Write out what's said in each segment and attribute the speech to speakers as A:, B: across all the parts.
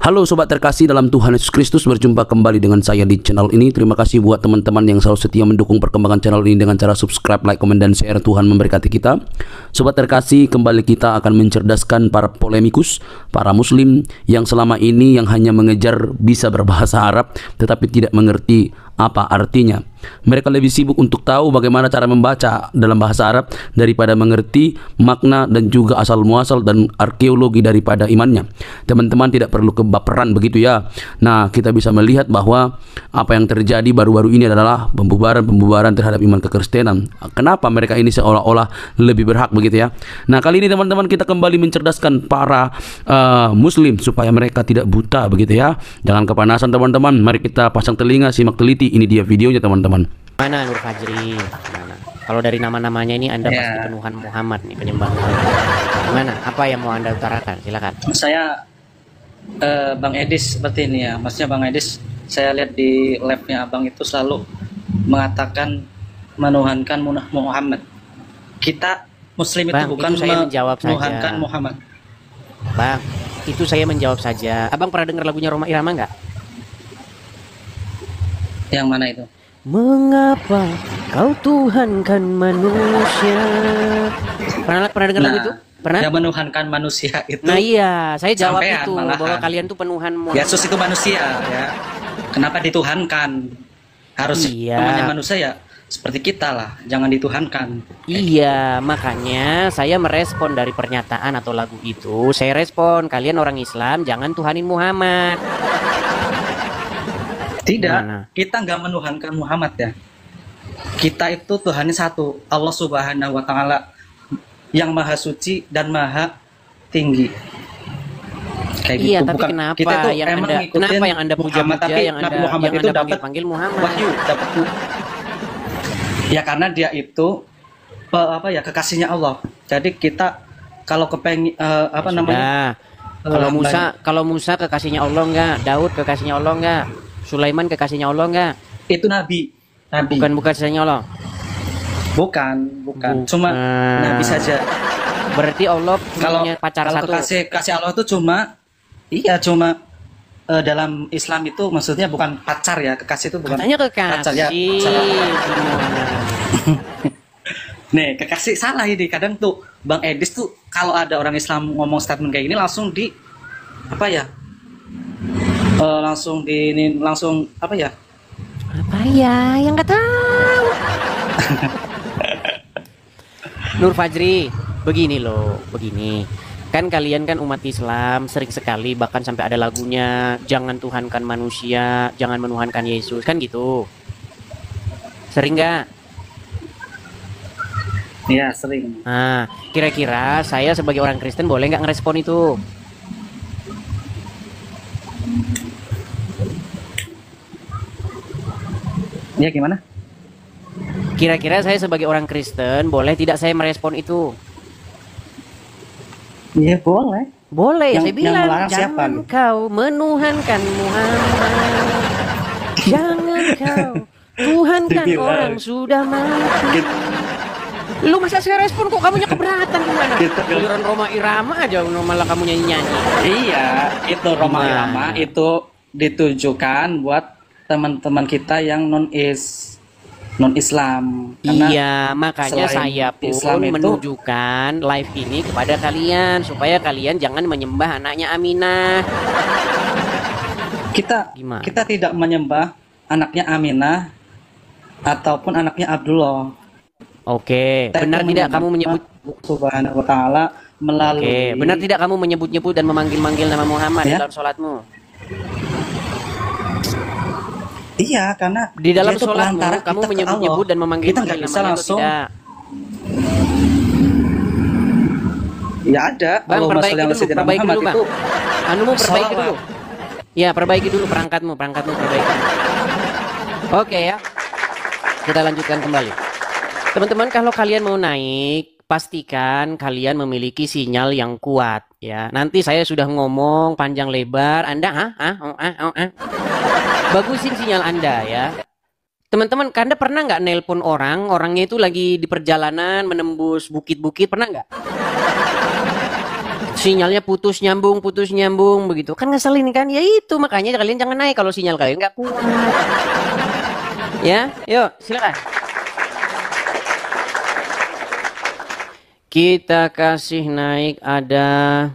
A: Halo sobat terkasih dalam Tuhan Yesus Kristus, berjumpa kembali dengan saya di channel ini. Terima kasih buat teman-teman yang selalu setia mendukung perkembangan channel ini dengan cara subscribe, like, komen, dan share. Tuhan memberkati kita. Sobat terkasih, kembali kita akan mencerdaskan para polemikus, para muslim yang selama ini yang hanya mengejar bisa berbahasa Arab tetapi tidak mengerti apa artinya. Mereka lebih sibuk untuk tahu bagaimana cara membaca dalam bahasa Arab daripada mengerti makna dan juga asal muasal dan arkeologi daripada imannya. Teman-teman tidak perlu kebaperan begitu ya. Nah, kita bisa melihat bahwa apa yang terjadi baru-baru ini adalah pembubaran terhadap iman kekristenan. Kenapa mereka ini seolah-olah lebih berhak begitu ya. Nah, kali ini teman-teman kita kembali mencerdaskan para muslim supaya mereka tidak buta begitu ya. Jangan kepanasan teman-teman. Mari kita pasang telinga, simak teliti. Ini dia videonya teman-teman.
B: Mana Nur Fajri? Mana? Kalau dari nama-namanya ini Anda pasti penuhan Muhammad nih, penyembah Muhammad. Gimana? Apa yang mau Anda utarakan? Silakan.
C: Saya Bang Edis seperti ini ya. Maksudnya Bang Edis, saya lihat di labnya Abang itu selalu mengatakan menuhankan Muhammad. Kita Muslim
B: Bang,
C: itu bukan
B: itu saya menjawab
C: menuhankan
B: saja.
C: Muhammad.
B: Bang, itu saya menjawab saja. Abang pernah dengar lagunya Rhoma Irama nggak?
C: Yang mana itu?
B: Mengapa kau tuhankan manusia? Pernah dengar lagu itu? Pernah?
C: Yang menuhankan manusia itu.
B: Nah iya, saya jawab
C: sampean
B: itu
C: malahan.
B: bahwa kalian tuh penuhan Muhammad.
C: Yesus itu manusia ya. Kenapa dituhankan? Harus
B: Iya.
C: namanya manusia ya seperti kita lah, jangan dituhankan.
B: Iya, makanya saya merespon dari pernyataan atau lagu itu. Saya respon, kalian orang Islam jangan tuhanin Muhammad.
C: Tidak,
B: Gimana?
C: kita nggak menuhankan Muhammad ya. Kita itu Tuhannya satu, Allah Subhanahu wa Ta'ala, yang maha suci dan maha tinggi. Kayak
B: Iya,
C: gitu.
B: tapi
C: Bukan,
B: kenapa
C: kita tuh
B: yang
C: emang
B: Anda
C: ngikutin
B: kenapa yang Anda
C: Muhammad,
B: puja-puja,
C: tapi
B: yang
C: Nabi
B: Anda
C: Muhammad
B: yang
C: itu
B: Anda
C: dapat
B: panggil Muhammad?
C: wahyu, dapat ya karena dia itu kekasihnya Allah. Jadi kita kalau kepengen
B: Ya sudah. Kalau Musa kekasihnya Allah enggak? Daud kekasihnya Allah enggak? Sulaiman kekasihnya Allah enggak?
C: itu nabi.
B: Bukan kekasihnya Allah.
C: Bukan. Cuma nabi saja.
B: Berarti Allah
C: Kalau
B: punya pacar satu.
C: kekasih Allah itu cuma dalam Islam itu maksudnya bukan pacar ya, kekasih itu bukan
B: Katanya
C: pacar ya.
B: kekasih.
C: Nih, kekasih salah ini. Kadang tuh Bang Edis tuh kalau ada orang Islam ngomong statement kayak gini langsung langsung apa ya?
B: Apa ya yang nggak tahu? Nur Fajri, begini loh, begini. Kan kalian kan umat Islam sering sekali bahkan sampai ada lagunya jangan tuhankan manusia, jangan menuhankan Yesus, kan gitu. Sering nggak?
C: Iya, sering.
B: Nah, kira-kira saya sebagai orang Kristen boleh nggak ngerespon itu?
C: Iya, gimana?
B: Kira-kira saya sebagai orang Kristen boleh tidak saya merespon itu?
C: Iya, boleh.
B: Boleh,
C: Yang-
B: saya
C: yang
B: bilang
C: melarang siapa
B: jangan
C: nih?
B: kau menuhankan Muhammad, jangan kau tuhankan
C: Dibilang.
B: orang sudah mati. Lu masa saya respon kok kamunya keberatan gimana?
C: Gitu.
B: Giliran Rhoma Irama aja malah kamu nyanyi-nyanyi.
C: Iya, itu Rhoma
B: Gimana?
C: Irama itu ditujukan buat teman-teman kita yang non Islam. Karena
B: Iya, makanya
C: selain
B: saya pun
C: Islam itu-
B: menunjukkan live ini kepada kalian supaya kalian jangan menyembah anaknya Aminah. Gimana?
C: kita tidak menyembah anaknya Aminah ataupun anaknya Abdullah.
B: Oke,
C: Kita
B: benar
C: itu
B: tidak kamu
C: menyembah
B: menyebut?
C: Subhanahu wa Ta'ala melalui.
B: Oke, benar tidak kamu menyebut-nyebut dan memanggil-manggil nama Muhammad
C: Ya.
B: dalam sholatmu?
C: Iya, karena
B: Di dalam
C: dia itu
B: sholatmu
C: perantara
B: kamu
C: kita ke
B: menyebut-nyebut
C: Allah.
B: dan memanggil
C: Kita nggak bisa langsung. Ya ada.
B: Bang,
C: Allahumma
B: perbaiki
C: sholli ala
B: dulu,
C: sayyidina
B: perbaiki
C: Muhammad
B: dulu, Bang.
C: itu
B: Anu mau perbaiki
C: sholawat.
B: dulu. Ya, perbaiki dulu perangkatmu perbaiki. Oke ya. Kita lanjutkan kembali. Teman-teman, kalau kalian mau naik, pastikan kalian memiliki sinyal yang kuat ya. Nanti saya sudah ngomong panjang lebar, Anda bagusin sinyal Anda ya. Teman-teman, Anda pernah nggak nelpon orangnya itu lagi di perjalanan menembus bukit-bukit, pernah nggak? Sinyalnya putus nyambung begitu. Kan ngeselin kan? Ya itu makanya kalian jangan naik kalau sinyal kalian nggak kuat. Ya, yuk silakan. Kita kasih naik ada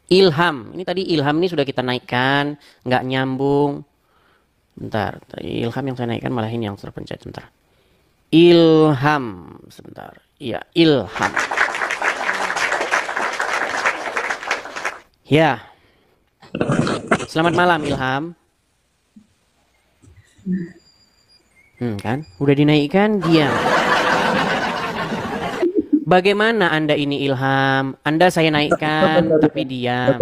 B: Ilham. Ini tadi Ilham ini sudah kita naikkan, nggak nyambung. Bentar, Ilham yang saya naikkan malah ini yang terpencet. Bentar. Ilham, sebentar. Iya, Ilham. Ya. Selamat malam Ilham. Kan? Udah dinaikkan, diam. Bagaimana Anda ini Ilham? Anda saya naikkan tapi diam.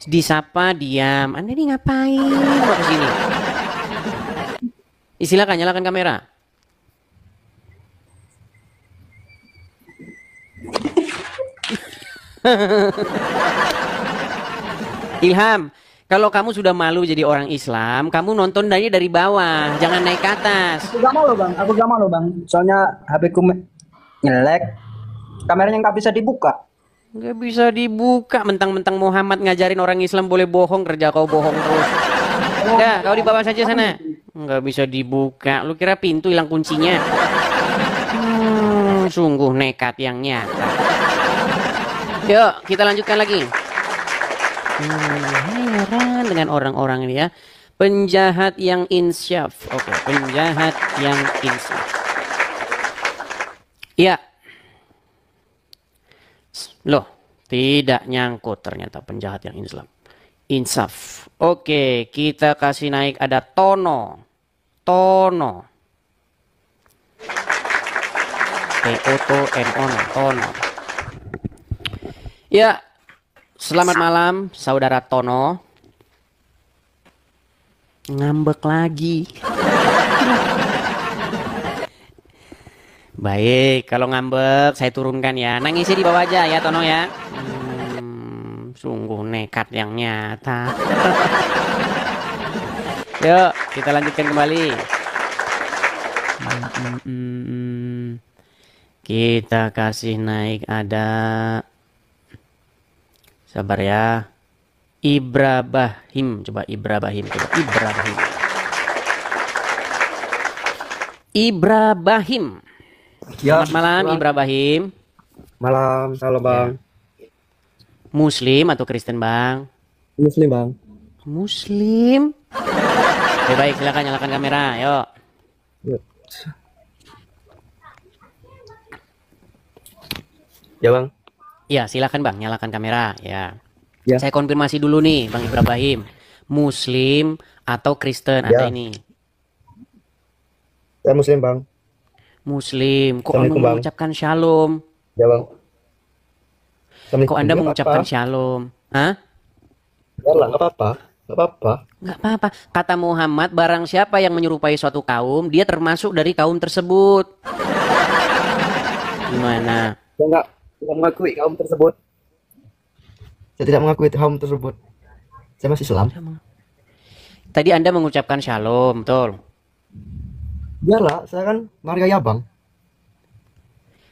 B: Disapa diam. Anda ini ngapain? Mau ke sini? Silakan nyalakan kamera. Ilham, kalau kamu sudah malu jadi orang Islam, kamu nonton dari bawah, jangan naik ke atas.
D: Aku gak mau loh bang. Soalnya HP ku ngelek, kameranya nggak bisa dibuka.
B: Nggak bisa dibuka, mentang-mentang Muhammad ngajarin orang Islam boleh bohong, kerja kau bohong terus. Udah, kau di bawah saja sana. Nggak bisa dibuka, lu kira pintu hilang kuncinya? Sungguh nekat yang nyata. Yuk, kita lanjutkan lagi. Heran dengan orang-orang ini ya. Penjahat yang insyaf. Oke, penjahat yang insyaf. Ya. Loh, tidak nyangkut ternyata penjahat yang insaf. Insaf. Oke, kita kasih naik ada Tono. Tono. T-O-N-O-N. Tono. Ya. Selamat malam, saudara Tono. Ngambek lagi. Baik, kalau ngambek saya turunkan ya. Nangisnya di bawah aja ya Tono ya. Sungguh nekat yang nyata. Yuk, kita lanjutkan kembali. Kita kasih naik ada... Sabar ya. Ibrahim. Coba Ibrahim. Ibrahim.
D: Ya,
B: Selamat malam Ibrahim.
D: Malam, halo bang.
B: Muslim atau Kristen bang?
D: Muslim bang.
B: Muslim. Oke, baik, silakan nyalakan kamera. Yuk.
D: Ya bang.
B: Ya, silakan bang, nyalakan kamera. Ya.
D: Ya.
B: Saya konfirmasi dulu nih, Bang Ibrahim. Muslim atau Kristen Anda ini?
D: Saya Muslim bang.
B: Muslim. Kok Anda mengucapkan shalom?
D: Ya bang.
B: Kok Anda mengucapkan shalom? Hah?
D: Ya lah, nggak apa-apa.
B: Nggak apa-apa. Kata Muhammad, barang siapa yang menyerupai suatu kaum, dia termasuk dari kaum tersebut. Gimana?
D: Saya nggak mengakui kaum tersebut. Saya tidak mengakui kaum tersebut. Saya masih Islam.
B: Tadi Anda mengucapkan shalom, betul?
D: Biarlah, saya kan menghargai abang.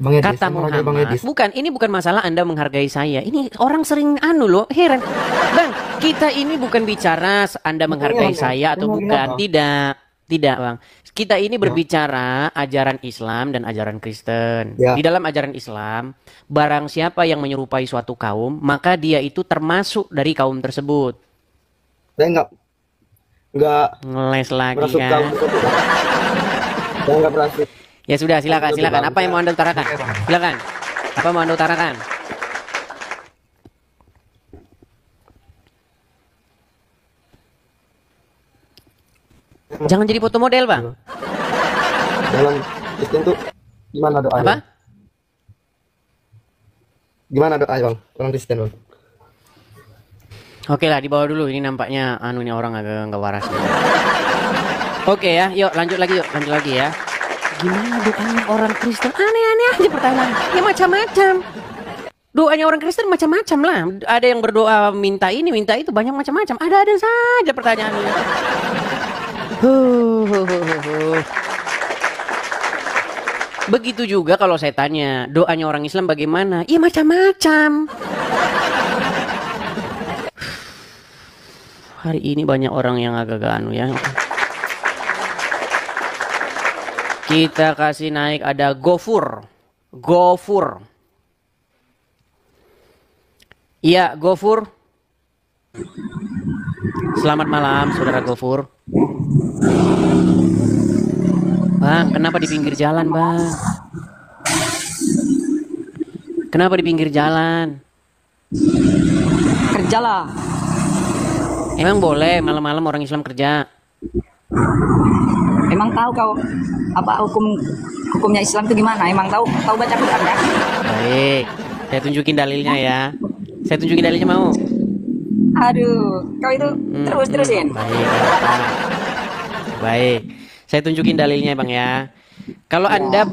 D: Bang Edis,
B: Kata Muhammad, bukan, ini bukan masalah Anda menghargai saya. Ini orang sering loh, heran. Bang, kita ini bukan bicara Anda menghargai saya atau bukan. Tidak bang. Kita ini berbicara ajaran Islam dan ajaran Kristen.
D: Ya.
B: Di dalam ajaran Islam, barang siapa yang menyerupai suatu kaum, maka dia itu termasuk dari kaum tersebut.
D: Saya nggak
B: Ngeles lagi
D: merasuk
B: kan.
D: kaum tersebut. Saya nggak merasuk.
B: Ya sudah, silakan. Apa yang mau Anda utarakan? Silakan. Apa mau Anda utarakan? Jangan jadi foto model, Bang.
D: Dalam Kristen tuh gimana doanya?
B: Apa?
D: Gimana doanya bang? Orang Kristen bang.
B: Oke lah, dibawa dulu. Ini nampaknya ini orang agak nggak waras. Oke ya, yuk lanjut lagi ya. Gimana doanya orang Kristen? Aneh-aneh aja pertanyaan. Ya macam-macam. Doanya orang Kristen macam-macam lah. Ada yang berdoa minta ini, minta itu, banyak macam-macam. Ada saja pertanyaannya. Begitu juga kalau saya tanya, doanya orang Islam bagaimana? Iya macam-macam. Hari ini banyak orang yang agak-agak anu ya. Kita kasih naik ada Gofur. Gofur. Iya, Gofur. Selamat malam, Saudara Gofur. Bang, kenapa di pinggir jalan, Bang? Kenapa di pinggir jalan?
E: Kerjalah.
B: Emang boleh malam-malam orang Islam kerja?
E: Emang tahu kau apa hukumnya Islam itu gimana? Emang tahu baca Quran kan?
B: Baik, saya tunjukin dalilnya ya. Saya tunjukin dalilnya mau?
E: Aduh, kau itu terusin.
B: Baik, baik. Saya tunjukin dalilnya Bang ya. Kalau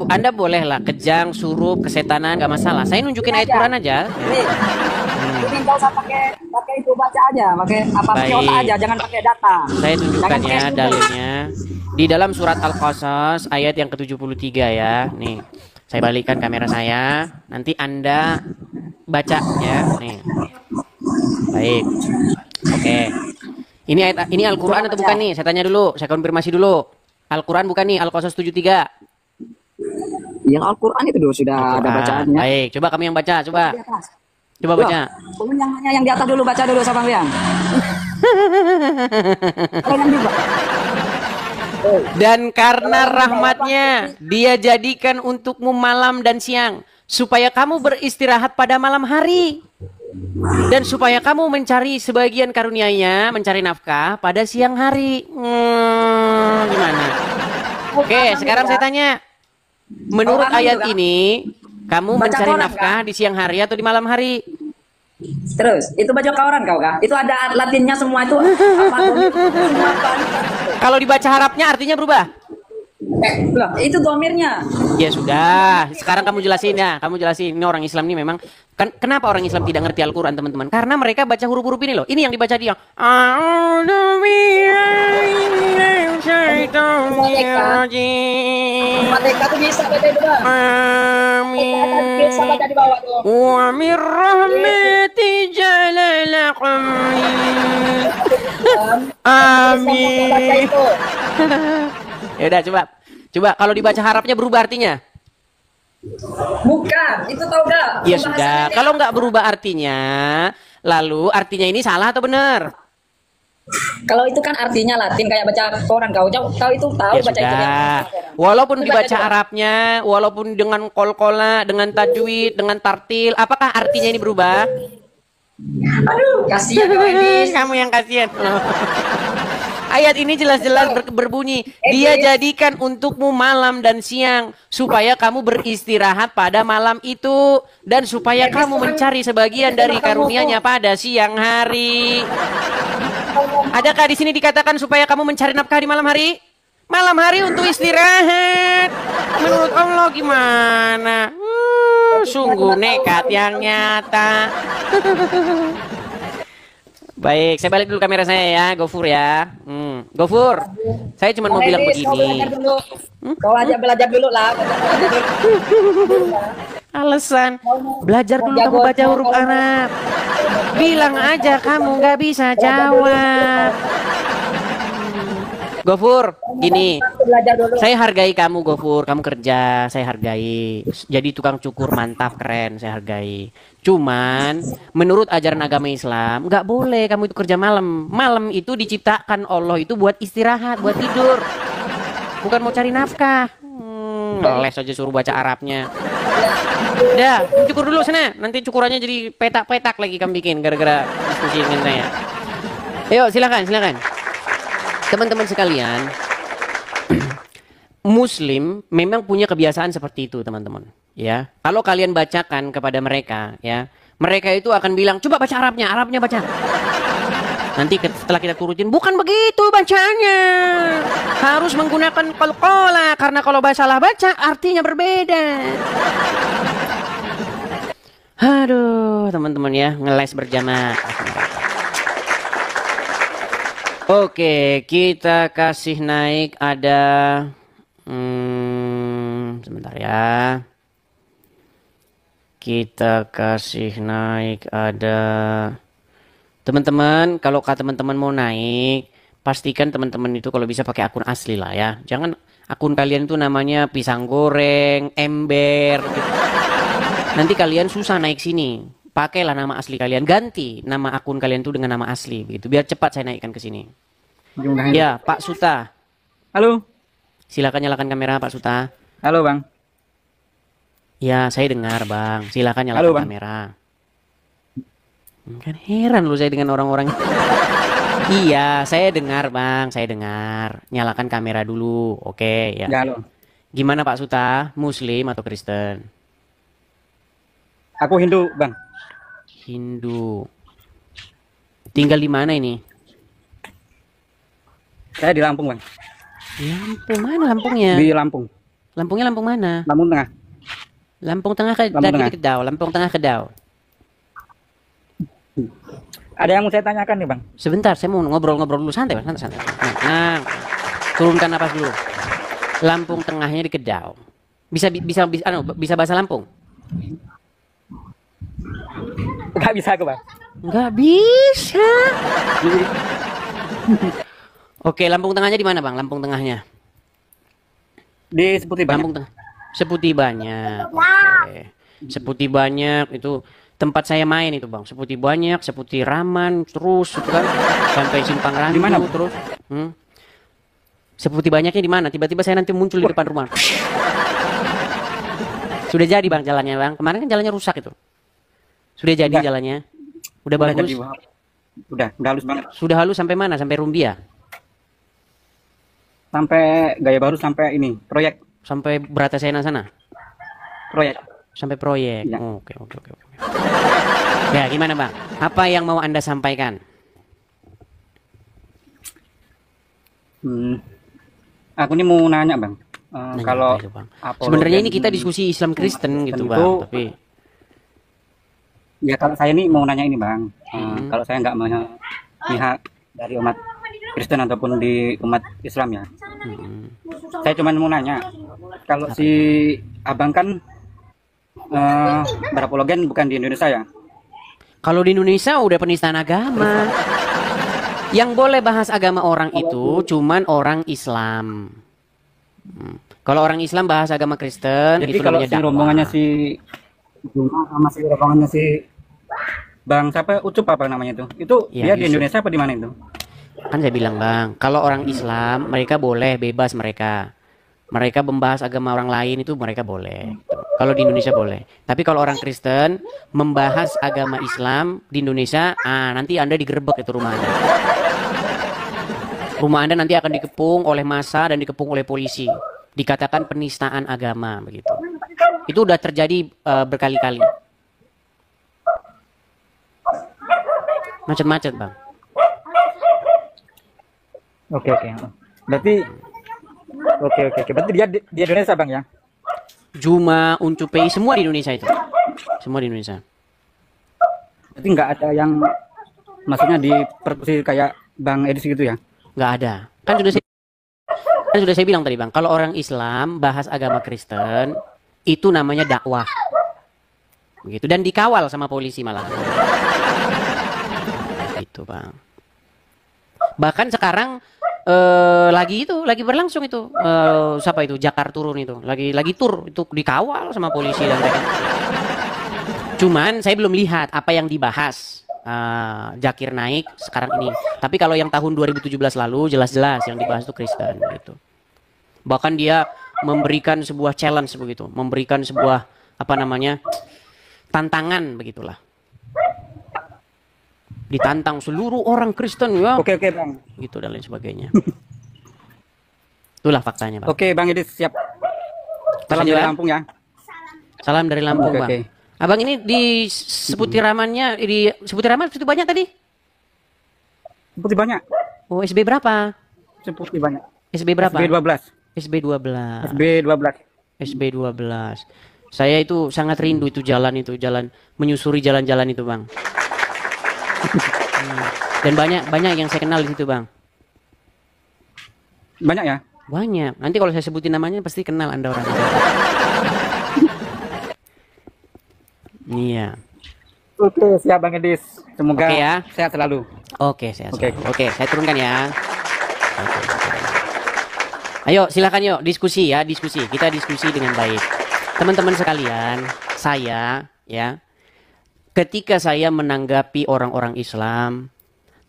B: Anda bolehlah kejang, surup, kesetanan, nggak masalah. Saya nunjukin ayat Quran aja.
E: Ini kau usah pakai itu baca aja, pakai otak aja, jangan pakai data.
B: Saya tunjukkan ya dalilnya di dalam surat Al-Qasas ayat yang ke-73 ya. Nih, saya balikkan kamera saya. Nanti Anda baca ya. Nih. Baik. Oke. Ini Al-Qur'an atau bukan nih? Saya tanya dulu, saya konfirmasi dulu. Al-Qur'an bukan nih, Al-Qasas 73.
E: Yang Al-Qur'an itu dulu sudah ada bacaannya.
B: Baik, coba kami yang baca, coba. Coba baca.
E: Yang di atas dulu, baca dulu Sabang Riang.
B: Dan karena rahmatnya dia jadikan untukmu malam dan siang, supaya kamu beristirahat pada malam hari, dan supaya kamu mencari sebagian karunia-Nya, mencari nafkah pada siang hari. Gimana? Oke, sekarang saya tanya, menurut ayat ini kamu mencari nafkah di siang hari atau di malam hari?
E: Terus, itu baca Quran kau kah? Itu ada latinnya semua itu.
B: Kalau dibaca Arabnya artinya berubah?
E: Itu domirnya.
B: Ya sudah, sekarang kamu jelasin ya. Kamu jelasin, ini orang Islam nih memang. Kenapa orang Islam tidak ngerti Al-Quran teman-teman? Karena mereka baca huruf-huruf ini loh. Ini yang dibaca dia.
E: Mereka tuh bisa baca itu Bang. Bisa baca di bawah tuh.
B: Wa min rahmati jalalakum. Amin. Ya udah coba kalau dibaca harapnya berubah artinya.
E: Bukan, itu tahu gak?
B: Ya sudah, kalau nggak berubah artinya, lalu artinya ini salah atau benar?
E: Kalau itu kan artinya Latin kayak baca koran kau itu tahu
B: Ya
E: baca itu.
B: sudah. Walaupun dibaca Arabnya, walaupun dengan kol-kola, dengan tajwid, dengan tartil, apakah artinya ini berubah?
E: Aduh, kasihan kau ini.
B: Kamu yang kasihan. Ayat ini jelas-jelas berbunyi, dia jadikan untukmu malam dan siang, supaya kamu beristirahat pada malam itu, dan supaya kamu mencari sebagian dari karunia-Nya pada siang hari. Adakah di sini dikatakan supaya kamu mencari nafkah di malam hari? Malam hari untuk istirahat. Menurut Allah gimana? Sungguh nekat yang nyata. Baik, saya balik dulu kamera saya ya, Gofur ya. Gofur, saya cuma mau bilang begini.
E: Kau aja belajar dulu lah.
B: Alasan, belajar dulu kamu baca huruf Arab. Bilang aja kamu nggak bisa jawab. Gofur, gini, saya hargai kamu Gofur, kamu kerja, saya hargai. Jadi tukang cukur mantap, keren, saya hargai. Cuman, menurut ajaran agama Islam, nggak boleh kamu itu kerja malam. Malam itu diciptakan Allah itu buat istirahat, buat tidur. Bukan mau cari nafkah. Les aja suruh baca Arabnya. Udah, cukur dulu sana. Nanti cukurannya jadi petak-petak lagi kamu bikin gara-gara diskusi dengan saya. Ayo, silakan. Teman-teman sekalian, Muslim memang punya kebiasaan seperti itu, teman-teman. Ya, kalau kalian bacakan kepada mereka, ya, mereka itu akan bilang, coba baca Arabnya baca. Nanti setelah kita turutin, bukan begitu bacanya. Harus menggunakan qalqalah, karena kalau salah baca artinya berbeda. Aduh, teman-teman ya, ngeles berjamaah. Oke, kita kasih naik ada Sebentar ya. Kita kasih naik ada. Teman-teman, kalau teman-teman mau naik, pastikan teman-teman itu kalau bisa pakai akun asli lah ya. Jangan akun kalian itu namanya pisang goreng, ember gitu. Nanti kalian susah naik sini. Pakailah nama asli kalian, ganti nama akun kalian itu dengan nama asli begitu. Biar cepat saya naikkan ke sini. Ya, Pak Suta.
F: Halo.
B: Silakan nyalakan kamera Pak Suta.
F: Halo, Bang.
B: Ya, saya dengar, Bang. Silakan nyalakan
F: Halo, Bang.
B: kamera. Kan heran lu saya dengan orang-orang. Iya, saya dengar, Bang. Saya dengar. Nyalakan kamera dulu. Oke, ya.
F: Ya, halo.
B: Gimana Pak Suta? Muslim atau Kristen?
F: Aku Hindu, Bang.
B: Hindu. Tinggal di mana ini?
F: Saya di Lampung, Bang.
B: Lampung mana Lampungnya?
F: Di Lampung.
B: Lampungnya Lampung mana?
F: Lampung Tengah.
B: Lampung Tengah ke
F: Lampung Tengah.
B: Kedau. Lampung Tengah Kedau.
F: Ada yang mau saya tanyakan nih, Bang.
B: Sebentar, saya mau ngobrol-ngobrol dulu santai, Bang. Santai. Nah, turunkan napas dulu. Lampung Tengahnya di Kedau. Bisa bahasa Lampung?
F: Nggak bisa aku, Bang.
B: Nggak bisa. Oke, Lampung Tengahnya di mana, Bang? Lampung Tengahnya?
F: Di Seputi Banyak.
B: Lampung Tengah. Seputi Banyak. Oke. Seputi Banyak itu tempat saya main itu, Bang. Seputi Banyak, Seputi Raman, terus itu kan sampai Simpang Randu
F: Di mana, Bang?
B: terus. Seputi Banyaknya di mana? Tiba-tiba saya nanti muncul di depan rumah. Sudah jadi, Bang, jalannya, Bang. Kemarin kan jalannya rusak itu. Sudah jadi
F: Udah.
B: jalannya. Udah
F: Udah
B: bagus.
F: jadi, Bang. Udah halus banget.
B: Sudah halus sampai mana? Sampai Rumbia?
F: Sampai Gaya Baru sampai ini, proyek.
B: Sampai Bratasena sana?
F: Proyek.
B: Sampai proyek.
F: Ya.
B: Oke. Ya, gimana, Bang? Apa yang mau Anda sampaikan?
F: Aku ini mau nanya, Bang.
B: Nanya
F: Kalau
B: apa itu, Bang?
F: apologen-
B: Sebenarnya ini kita diskusi Islam Kristen gitu,
F: itu-
B: Bang. Tapi
F: Ya, kalau saya ini mau nanya ini, Bang. Kalau saya nggak memihak dari umat Kristen ataupun di umat Islam ya. Saya cuma mau nanya, kalau si Abang kan berapologen bukan di Indonesia ya?
B: kalau di Indonesia udah penistaan agama. Yang boleh bahas agama orang itu cuman orang Islam. Kalau orang Islam bahas agama Kristen
F: Jadi
B: itu
F: kalau
B: namanya
F: si
B: dakwah.
F: rombongannya si Juma sama si rombongannya si Bang siapa Ucup apa namanya itu
B: Ya,
F: dia di
B: Yusuf.
F: Indonesia apa di mana itu?
B: Kan saya bilang, Bang, kalau orang Islam mereka boleh bebas mereka. Mereka membahas agama orang lain itu mereka boleh. Kalau di Indonesia boleh. Tapi kalau orang Kristen membahas agama Islam di Indonesia, nanti Anda digerebek itu rumah Anda. Rumah Anda nanti akan dikepung oleh massa dan dikepung oleh polisi. Dikatakan penistaan agama begitu. Itu udah terjadi berkali-kali. Macet-macet, Bang.
F: Oke. Berarti oke. Berarti dia di Indonesia, Bang ya?
B: Juma, Uncupei, semua di Indonesia itu. Semua di Indonesia.
F: Berarti nggak ada yang maksudnya di persekusi kayak Bang Edis gitu ya?
B: Nggak ada. Kan sudah saya bilang tadi, Bang, kalau orang Islam bahas agama Kristen itu namanya dakwah. Begitu, dan dikawal sama polisi malah. Gitu, Bang. Bahkan sekarang lagi berlangsung itu siapa itu Jakar turun itu lagi tur itu dikawal sama polisi dan mereka. Cuman saya belum lihat apa yang dibahas Zakir Naik sekarang ini. Tapi kalau yang tahun 2017 lalu jelas-jelas yang dibahas itu Kristen gitu. Bahkan dia memberikan sebuah challenge begitu, memberikan sebuah tantangan begitulah. Ditantang seluruh orang Kristen ya.
F: Oke, Bang.
B: Gitu dan lain sebagainya. Itulah faktanya, Bang.
F: Oke, Bang Edis siap. Salam
B: Masih,
F: dari
B: Bang?
F: Lampung ya.
B: Salam dari Lampung,
F: Oke,
B: Bang.
F: oke.
B: Abang ini di Seputiramannya, di Seputiraman itu banyak tadi?
F: Seperti banyak.
B: Oh, SB berapa?
F: Seperti banyak.
B: SB berapa?
F: SB 12.
B: SB 12.
F: SB 12.
B: SB 12. Saya itu sangat rindu itu jalan menyusuri jalan-jalan itu, Bang. Dan banyak yang saya kenal di situ, Bang.
F: Banyak ya?
B: Banyak. Nanti kalau saya sebutin namanya pasti kenal Anda orang. Iya.
F: Oke, siap Bang Edis. Semoga
B: Oke ya.
F: sehat selalu.
B: Oke, sehat
F: Oke.
B: selalu. Oke, saya turunkan ya. Oke. Ayo, silakan yuk diskusi ya, diskusi. Kita diskusi dengan baik. Teman-teman sekalian, saya ya, ketika saya menanggapi orang-orang Islam,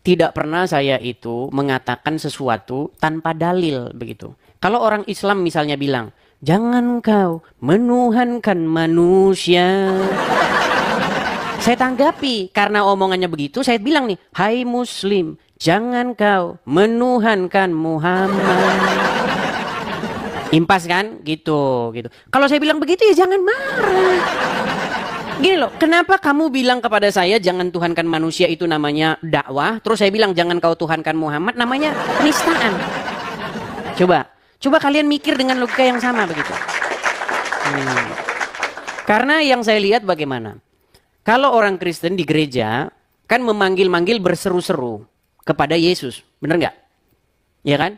B: tidak pernah saya itu mengatakan sesuatu tanpa dalil begitu. Kalau orang Islam misalnya bilang, jangan kau menuhankan manusia. Saya tanggapi karena omongannya begitu, saya bilang nih, hai Muslim, jangan kau menuhankan Muhammad. Impas kan? Gitu. Kalau saya bilang begitu ya jangan marah. Gini loh, kenapa kamu bilang kepada saya jangan tuhankan manusia itu namanya dakwah, terus saya bilang jangan kau tuhankan Muhammad namanya penistaan. Coba kalian mikir dengan logika yang sama begitu. Karena yang saya lihat bagaimana? Kalau orang Kristen di gereja kan memanggil-manggil berseru-seru kepada Yesus, bener nggak? Ya kan?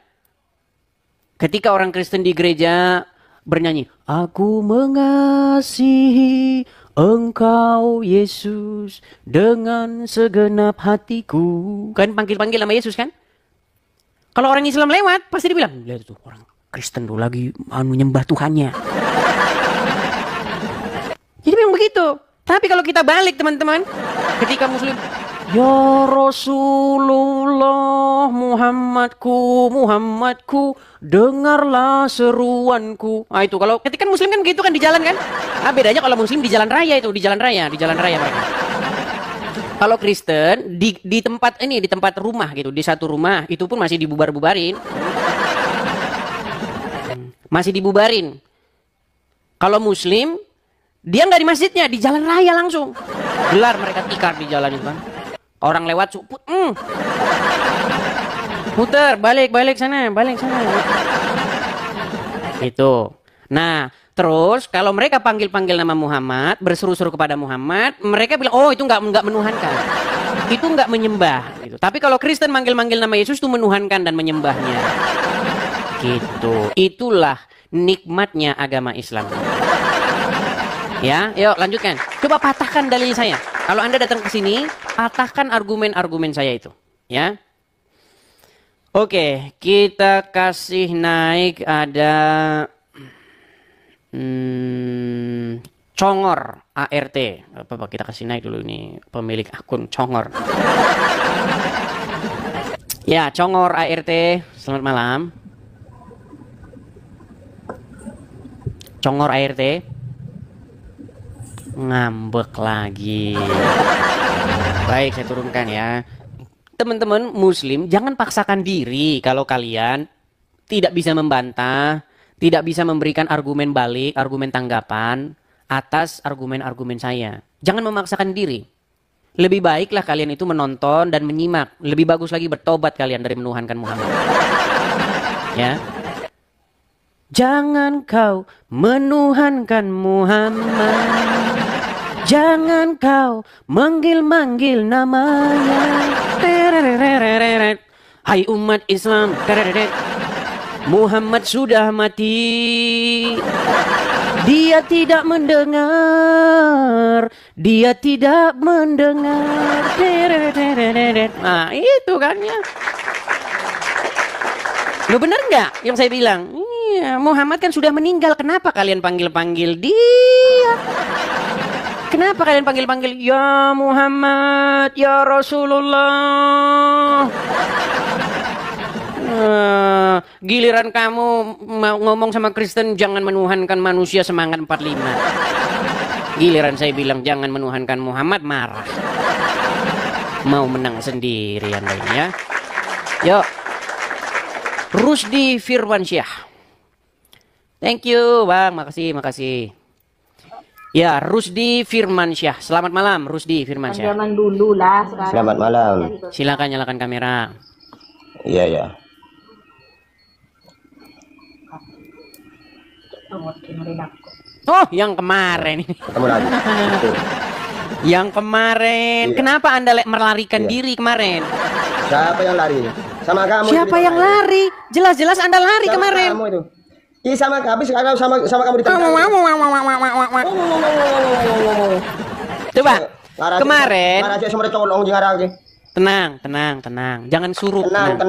B: Ketika orang Kristen di gereja bernyanyi, aku mengasihi Engkau Yesus dengan segenap hatiku. Kan panggil-panggil nama Yesus kan? Kalau orang Islam lewat pasti dibilang, lihat tuh orang Kristen tuh lagi nyembah Tuhannya. Jadi memang begitu. Tapi kalau kita balik teman-teman, ketika Muslim, ya Rasulullah Muhammadku, dengarlah seruanku. Nah itu kalau ketika Muslim kan begitu kan di jalan kan. Nah bedanya kalau Muslim di jalan raya itu, di jalan raya mereka. Kalau Kristen di tempat ini, di tempat rumah gitu, di satu rumah itu pun masih dibubarin. Masih dibubarin. Kalau Muslim dia nggak di masjidnya, di jalan raya langsung. Gelar mereka tikar di jalan itu kan. Orang lewat suput, muter, balik sana. Itu. Nah, terus kalau mereka panggil-panggil nama Muhammad, berseru-seru kepada Muhammad, mereka bilang, oh itu nggak menuhankan, itu nggak menyembah. Gitu. Tapi kalau Kristen manggil-manggil nama Yesus itu menuhankan dan menyembahnya. Gitu. Itulah nikmatnya agama Islam. Ya, yuk lanjutkan. Coba patahkan dalil saya. Kalau Anda datang ke sini, patahkan argumen-argumen saya itu. Ya. Oke, kita kasih naik ada Congor ART. Apa kita kasih naik dulu ini pemilik akun Congor. Ya, Congor ART. Selamat malam. Congor ART. Ngambek lagi. Baik, saya turunkan ya. Teman-teman Muslim, jangan paksakan diri kalau kalian tidak bisa membantah, tidak bisa memberikan argumen balik, argumen tanggapan atas argumen-argumen saya. Jangan memaksakan diri. Lebih baiklah kalian itu menonton dan menyimak. Lebih bagus lagi bertobat kalian dari menuhankan Muhammad. Ya. Jangan kau menuhankan Muhammad. Jangan kau manggil-manggil namanya. Hai umat Islam, Muhammad sudah mati. Dia tidak mendengar. Nah itu kan ya. Lo bener nggak yang saya bilang? Iya, Muhammad kan sudah meninggal. Kenapa kalian panggil-panggil dia? Kenapa kalian panggil-panggil ya Muhammad, ya Rasulullah? Giliran kamu mau ngomong sama Kristen jangan menuhankan manusia semangat 45. Giliran saya bilang jangan menuhankan Muhammad marah. Mau menang sendiri Anda ini ya. Yuk. Rusdi Firwansyah. Thank you Bang, makasih. Ya, Rusdi Firmansyah. Selamat malam, Rusdi Firmansyah.
E: Zaman dulu lah.
G: Selamat malam.
B: Silakan nyalakan kamera.
G: Iya.
B: Oh, yang kemarin ini.
G: Ketemu lagi. Betul.
B: Yang kemarin.
G: Iya.
B: Kenapa Anda melarikan
G: Iya.
B: diri kemarin?
G: Siapa yang lari? Sama kamu.
B: Siapa yang lari? Jelas-jelas Anda lari kemarin.
G: Kamu itu. Ih, sama habis kalau sama kamu ditendang.
B: Coba. Kemarin. Tenang. Jangan surut.
G: Tenang.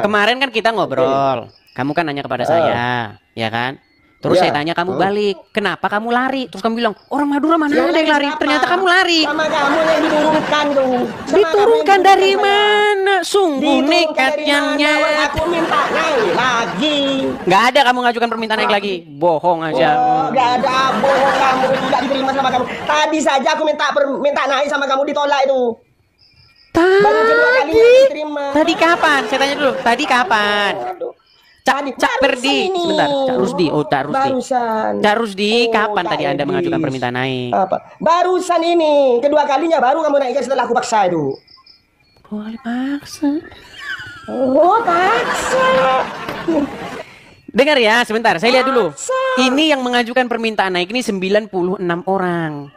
B: Kemarin kan kita ngobrol. Kamu kan nanya kepada saya, ya kan? Terus saya tanya kamu balik, kenapa kamu lari? Terus kamu bilang, orang Madura mana ada yang lari? Ternyata kamu lari.
G: Sama kamu yang diturunkan tuh.
B: Diturunkan dari mana? Sungguh nekat yang
G: Aku minta naik lagi.
B: Nggak ada kamu ngajukan permintaan naik lagi. Bohong aja.
G: Nggak ada bohong, kamu tidak diterima sama kamu. Tadi saja aku minta naik sama kamu, ditolak itu. Baru kedua kalinya diterima.
B: Tadi kapan? Saya tanya dulu. Tadi kapan? Cak Perdi, sebentar. Cak Rusdi. Oh, Cak Rusdi.
G: Barusan.
B: Cak Rusdi, kapan
G: Cak
B: tadi Anda
G: Edis.
B: mengajukan permintaan naik?
G: Apa? Barusan ini, kedua kalinya baru kamu naikkan setelah aku paksa itu.
B: Boleh paksa.
G: Oh, paksa.
B: Dengar ya, sebentar. Saya lihat dulu. Ini yang mengajukan permintaan naik ini 96 orang.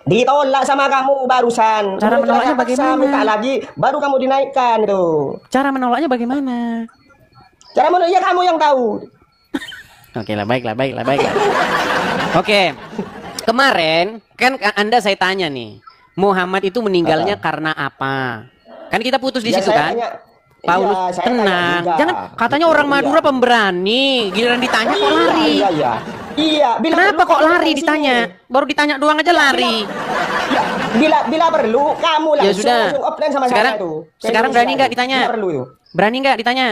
G: Ditolak sama kamu barusan.
B: Cara menolaknya bagaimana?
G: Minta lagi, baru kamu dinaikkan itu.
B: Cara menolaknya bagaimana?
G: Cara menolaknya kamu yang tahu.
B: Oke lah, baiklah. Oke. Kemarin kan Anda saya tanya nih, Muhammad itu meninggalnya karena apa? Kan kita putus di situ kan? Paulus, tenang. Jangan katanya orang Madura pemberani, giliran ditanya kok lari.
G: Iya.
B: Kenapa kok lari ditanya? Baru ditanya doang aja lari.
G: Bila perlu kamu
B: Ya
G: langsung
B: sudah.
G: offline sama
B: Sekarang
G: saya tuh.
B: sekarang berani nggak ditanya?
G: Bila perlu itu.
B: Berani nggak ditanya?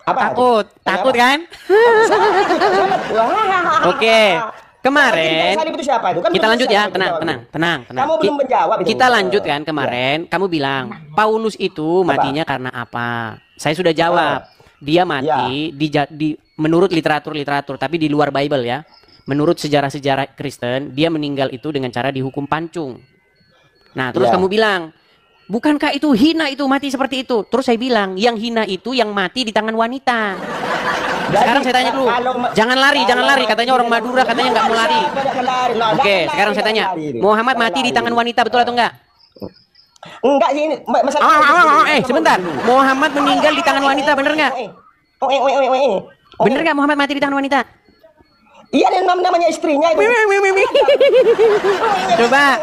G: Apa?
B: Takut kan? Oke. Kemarin
G: Salib itu siapa itu? Kan
B: kita
G: belum
B: lanjut
G: selesai
B: ya,
G: itu
B: tenang.
G: Kamu belum menjawab itu.
B: Kita lanjut kan kemarin. Kamu bilang Paulus itu matinya karena apa? Saya sudah jawab. Dia mati menurut literatur, tapi di luar Bible ya. Menurut sejarah-sejarah Kristen, dia meninggal itu dengan cara dihukum pancung. Nah, terus kamu bilang, bukankah itu hina itu mati seperti itu? Terus saya bilang, yang hina itu yang mati di tangan wanita. Sekarang saya tanya dulu, jangan lari. Katanya orang Madura, katanya nggak mau lari. Oke, sekarang saya tanya, Muhammad mati di tangan wanita, betul atau enggak?
G: Enggak sih ini masalah.
B: Sebentar. Muhammad meninggal di tangan wanita, bener nggak? Bener nggak Muhammad mati di tangan wanita?
G: Iya, dan namanya istrinya itu.
B: Coba.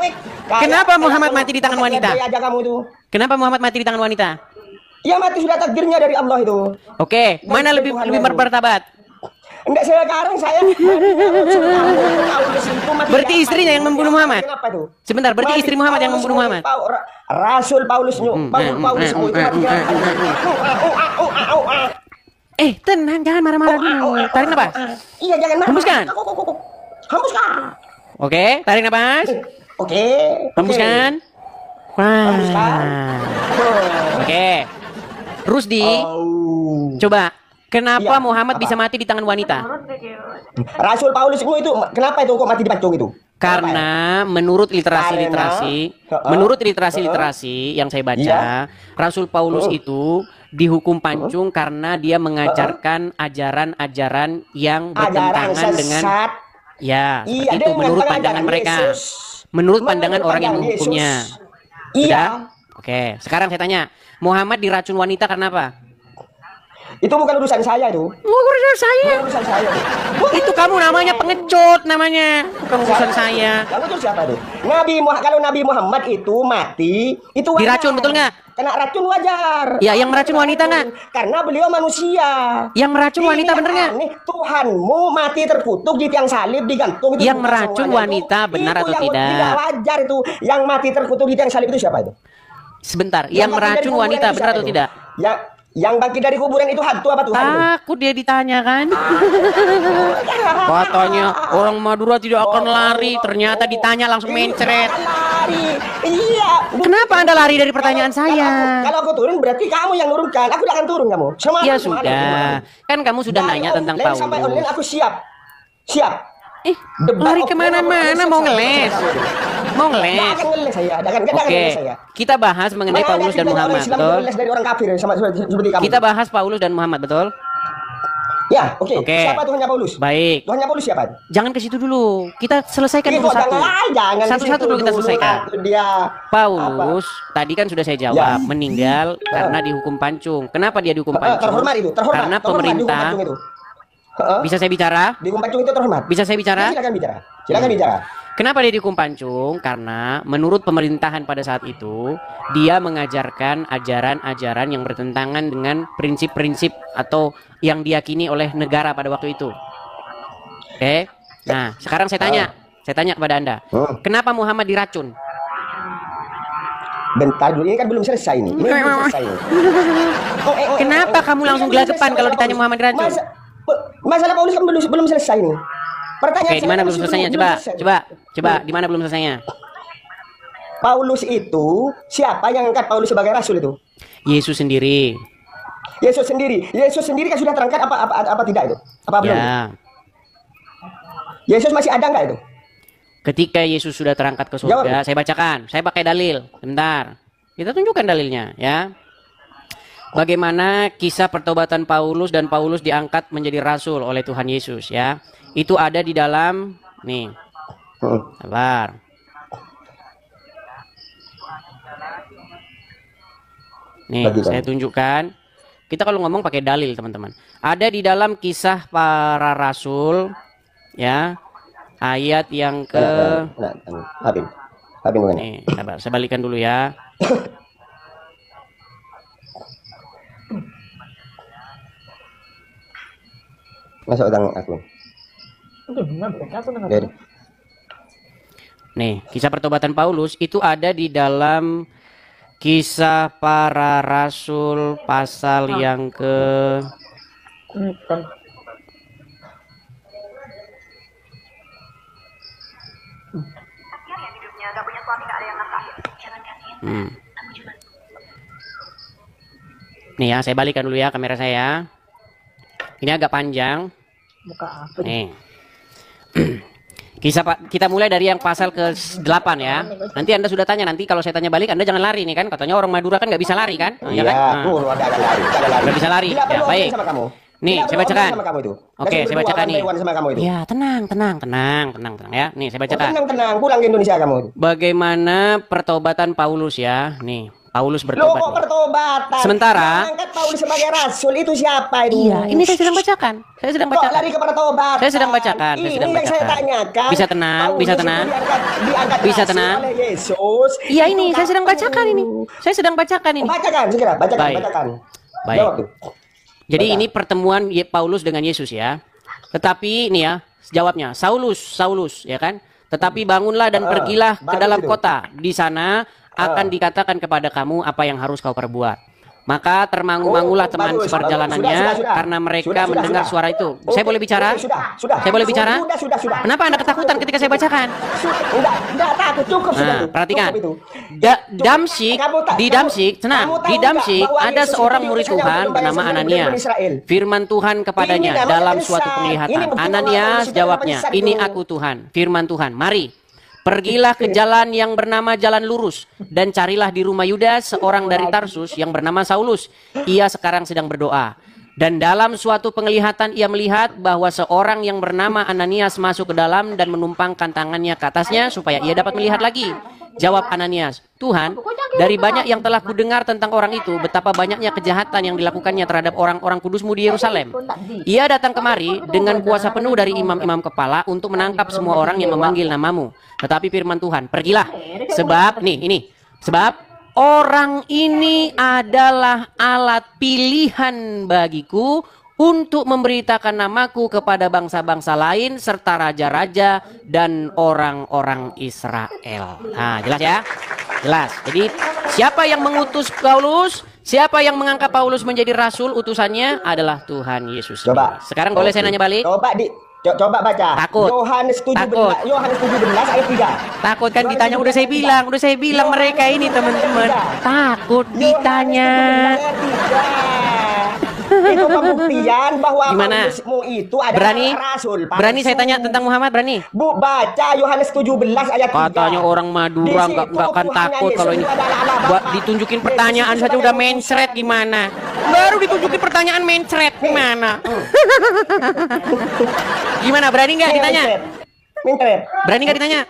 B: Kenapa Muhammad mati di tangan wanita?
G: Kamu itu.
B: Kenapa Muhammad mati di tangan wanita?
G: Ya mati sudah takdirnya dari Allah itu.
B: Oke, mana lebih bermartabat?
G: Enggak, sekarang saya.
B: Berarti istrinya yang membunuh Muhammad.
G: Kenapa itu?
B: Sebentar, berarti istri Muhammad yang membunuh Muhammad.
G: Rasul Paulus Paulus.
B: Tenang, jangan marah-marah dulu. Tarik napas.
G: Iya, jangan marah.
B: Hembuskan.
G: Hembuskan.
B: Oke, tarik napas.
G: Oke.
B: Hembuskan. Wah. Oke. Rusdi, coba. Kenapa Muhammad bisa mati di tangan wanita?
G: Rasul Paulus itu kenapa itu kok mati di pancung itu?
B: Karena menurut literasi yang saya baca, Rasul Paulus itu dihukum pancung karena dia mengajarkan ajaran-ajaran yang bertentangan dengan seperti itu menurut pandangan mereka. Menurut pandangan orang yang menghukumnya. Sudah? Oke, sekarang saya tanya, Muhammad diracun wanita karena apa?
G: Itu bukan urusan saya itu.
B: Urusan saya.
G: Urusan saya.
B: Itu kamu namanya pengecut namanya. Bukan urusan saya.
G: Kamu tuh siapa tuh? Kalau Nabi Muhammad itu mati, itu wajar.
B: Diracun betul nggak?
G: Kena racun wajar.
B: Ya, yang meracun wanita nggak?
G: Karena beliau manusia.
B: Yang meracun wanita bener nggak?
G: Tuhanmu mati terkutuk di tiang salib digantung.
B: Yang meracun wanita benar atau tidak?
G: Tidak wajar itu. Yang mati terkutuk di tiang salib itu siapa itu?
B: Sebentar, yang meracun wanita benar atau tidak?
G: Yang bangkit dari kuburan itu hantu apa Tuhan?
B: Takut dia ditanya kan? Katanya orang Madura tidak akan lari, ternyata ditanya langsung mencret.
G: Lari. Iya.
B: Kenapa Anda lari dari pertanyaan saya?
G: Kalau aku turun berarti kamu yang nurunkan. Aku tidak akan turun kamu.
B: Ya sudah. Kan kamu sudah nanya tentang Paulus.
G: Sampai online aku siap.
B: Lari kemana-mana mau ngeles. Mau ngeles. Oke, kita bahas mengenai Paulus dan Muhammad, betul?
G: Dari orang kafir sama seperti kamu.
B: Kita bahas Paulus dan Muhammad, betul?
G: Ya, oke.
B: Oke.
G: Siapa Tuhannya Paulus?
B: Baik.
G: Tuhannya Paulus siapa?
B: Jangan ke situ dulu. Kita selesaikan
G: Ih,
B: dulu
G: kok
B: satu.
G: jangan
B: Satu-satu
G: di situ
B: dulu kita selesaikan.
G: Dia
B: Paulus tadi kan sudah saya jawab,
G: Ya.
B: meninggal karena dihukum pancung. Kenapa dia dihukum pancung?
G: terhormat itu, terhormat.
B: Karena
G: Terhormat
B: pemerintah.
G: dihukum pancung itu.
B: Bisa saya bicara?
G: Dihukum pancung itu terhormat.
B: Bisa saya bicara?
G: Silakan bicara. Silakan bicara.
B: Kenapa dia dihukum pancung? Karena menurut pemerintahan pada saat itu, dia mengajarkan ajaran-ajaran yang bertentangan dengan prinsip-prinsip atau yang diyakini oleh negara pada waktu itu. Oke. Nah, sekarang saya tanya kepada Anda. Kenapa Muhammad diracun?
G: Bentar dulu, ini kan belum selesai ini. Ini belum selesai ini.
B: Kenapa kamu langsung gelagapan kalau ditanya Muhammad diracun?
G: Masalah Paulus kan belum selesai ini. Pertanyaan
B: Oke, di mana
G: saya
B: belum selesainya? Coba, di mana belum selesainya?
G: Paulus itu siapa yang angkat Paulus sebagai rasul itu?
B: Yesus sendiri.
G: Yesus sendiri. Yesus sendiri kan sudah terangkat apa tidak itu? Apa belum?
B: Ya.
G: Yesus masih ada nggak itu?
B: Ketika Yesus sudah terangkat ke surga, saya bacakan. Saya pakai dalil. Sebentar. Kita tunjukkan dalilnya, ya. Bagaimana kisah pertobatan Paulus dan Paulus diangkat menjadi rasul oleh Tuhan Yesus, ya. Itu ada di dalam nih. Sabar. Nih, saya tunjukkan. Kita kalau ngomong pakai dalil, teman-teman. Ada di dalam kisah para rasul, ya. Ayat yang ke nih, sabar, saya balikan dulu ya.
G: Masuk utang aku.
B: Nih, kisah pertobatan Paulus itu ada di dalam kisah para rasul pasal yang ke Nih ya, saya balikan dulu ya kamera saya. Ini agak panjang. Nih. Kita mulai dari yang pasal ke-8 ya. Nanti Anda sudah tanya, nanti kalau saya tanya balik Anda jangan lari nih kan. Katanya orang Madura kan nggak bisa lari kan?
G: Iya,
B: kan? Nggak bisa lari. Ya, baik. Nih, saya bacakan. Oke, saya bacakan nih. Ya, tenang ya. Nih, saya bacakan.
G: Tenang, pulang ke Indonesia kamu.
B: Bagaimana pertobatan Paulus ya? Nih, Paulus bertobat.
G: Loh, kok pertobatan?
B: Sementara
G: angkat Paulus sebagai rasul itu siapa itu?
B: Iya, ini saya sedang bacakan.
G: Kok lari ke pertobatan?
B: Saya sedang bacakan.
G: Ini yang saya tanyakan.
B: Bisa tenang,
G: Paulus
B: bisa tenang.
G: Diangkat
B: Bisa
G: rasul
B: tenang.
G: oleh Yesus.
B: Iya, ini saya sedang bacakan ini. Saya sedang bacakan ini.
G: Bacakan, segera bacakan.
B: Baik.
G: Jawab tuh.
B: Jadi ini pertemuan Paulus dengan Yesus ya. Tetapi ini ya, jawabnya Saulus ya kan? Tetapi bangunlah dan pergilah ke dalam kota. Di sana akan dikatakan kepada kamu apa yang harus kau perbuat. Maka termangu-mangulah teman seperjalanannya karena mereka mendengar suara itu. Saya boleh bicara? Saya boleh bicara? Kenapa Anda ketakutan ketika saya bacakan?
G: Enggak takut, cukup sudah.
B: Nah, perhatikan. Di Damsyik ada seorang murid Tuhan bernama Ananias. Firman Tuhan kepadanya dalam suatu penglihatan. Ananias jawabnya, "Ini aku Tuhan." Firman Tuhan, "Mari, pergilah ke jalan yang bernama Jalan Lurus dan carilah di rumah Yudas seorang dari Tarsus yang bernama Saulus. Ia sekarang sedang berdoa." Dan dalam suatu penglihatan ia melihat bahwa seorang yang bernama Ananias masuk ke dalam dan menumpangkan tangannya ke atasnya supaya ia dapat melihat lagi. Jawab Ananias, "Tuhan, dari banyak yang telah kudengar tentang orang itu, betapa banyaknya kejahatan yang dilakukannya terhadap orang-orang kudusmu di Yerusalem. Ia datang kemari dengan kuasa penuh dari imam-imam kepala untuk menangkap semua orang yang memanggil namamu. Tetapi firman Tuhan, pergilah, sebab orang ini adalah alat pilihan bagiku untuk memberitakan namaku kepada bangsa-bangsa lain serta raja-raja dan orang-orang Israel." Nah, jelas ya? Jelas. Jadi siapa yang mengutus Paulus? Siapa yang mengangkat Paulus menjadi rasul? Utusannya adalah Tuhan Yesus.
G: Coba.
B: Sekarang boleh saya nanya balik?
G: Coba baca.
B: Takut.
G: Yohanes 17 ayat 3.
B: Takut kan ditanya? Udah saya bilang mereka ini teman-teman takut ditanya.
G: Itu pembuktian bahwa
B: Gimana?
G: Paulusmu itu adalah rasul.
B: Berani saya tanya tentang Muhammad, berani?
G: Baca Yohanes 17 ayat 3.
B: Katanya orang Madura nggak akan takut kalau ini. Buat ditunjukin pertanyaan saja udah mencret gimana? Baru ditunjukin pertanyaan mencret gimana? Gimana, berani nggak ditanya?
G: Mencret.
B: Berani nggak ditanya?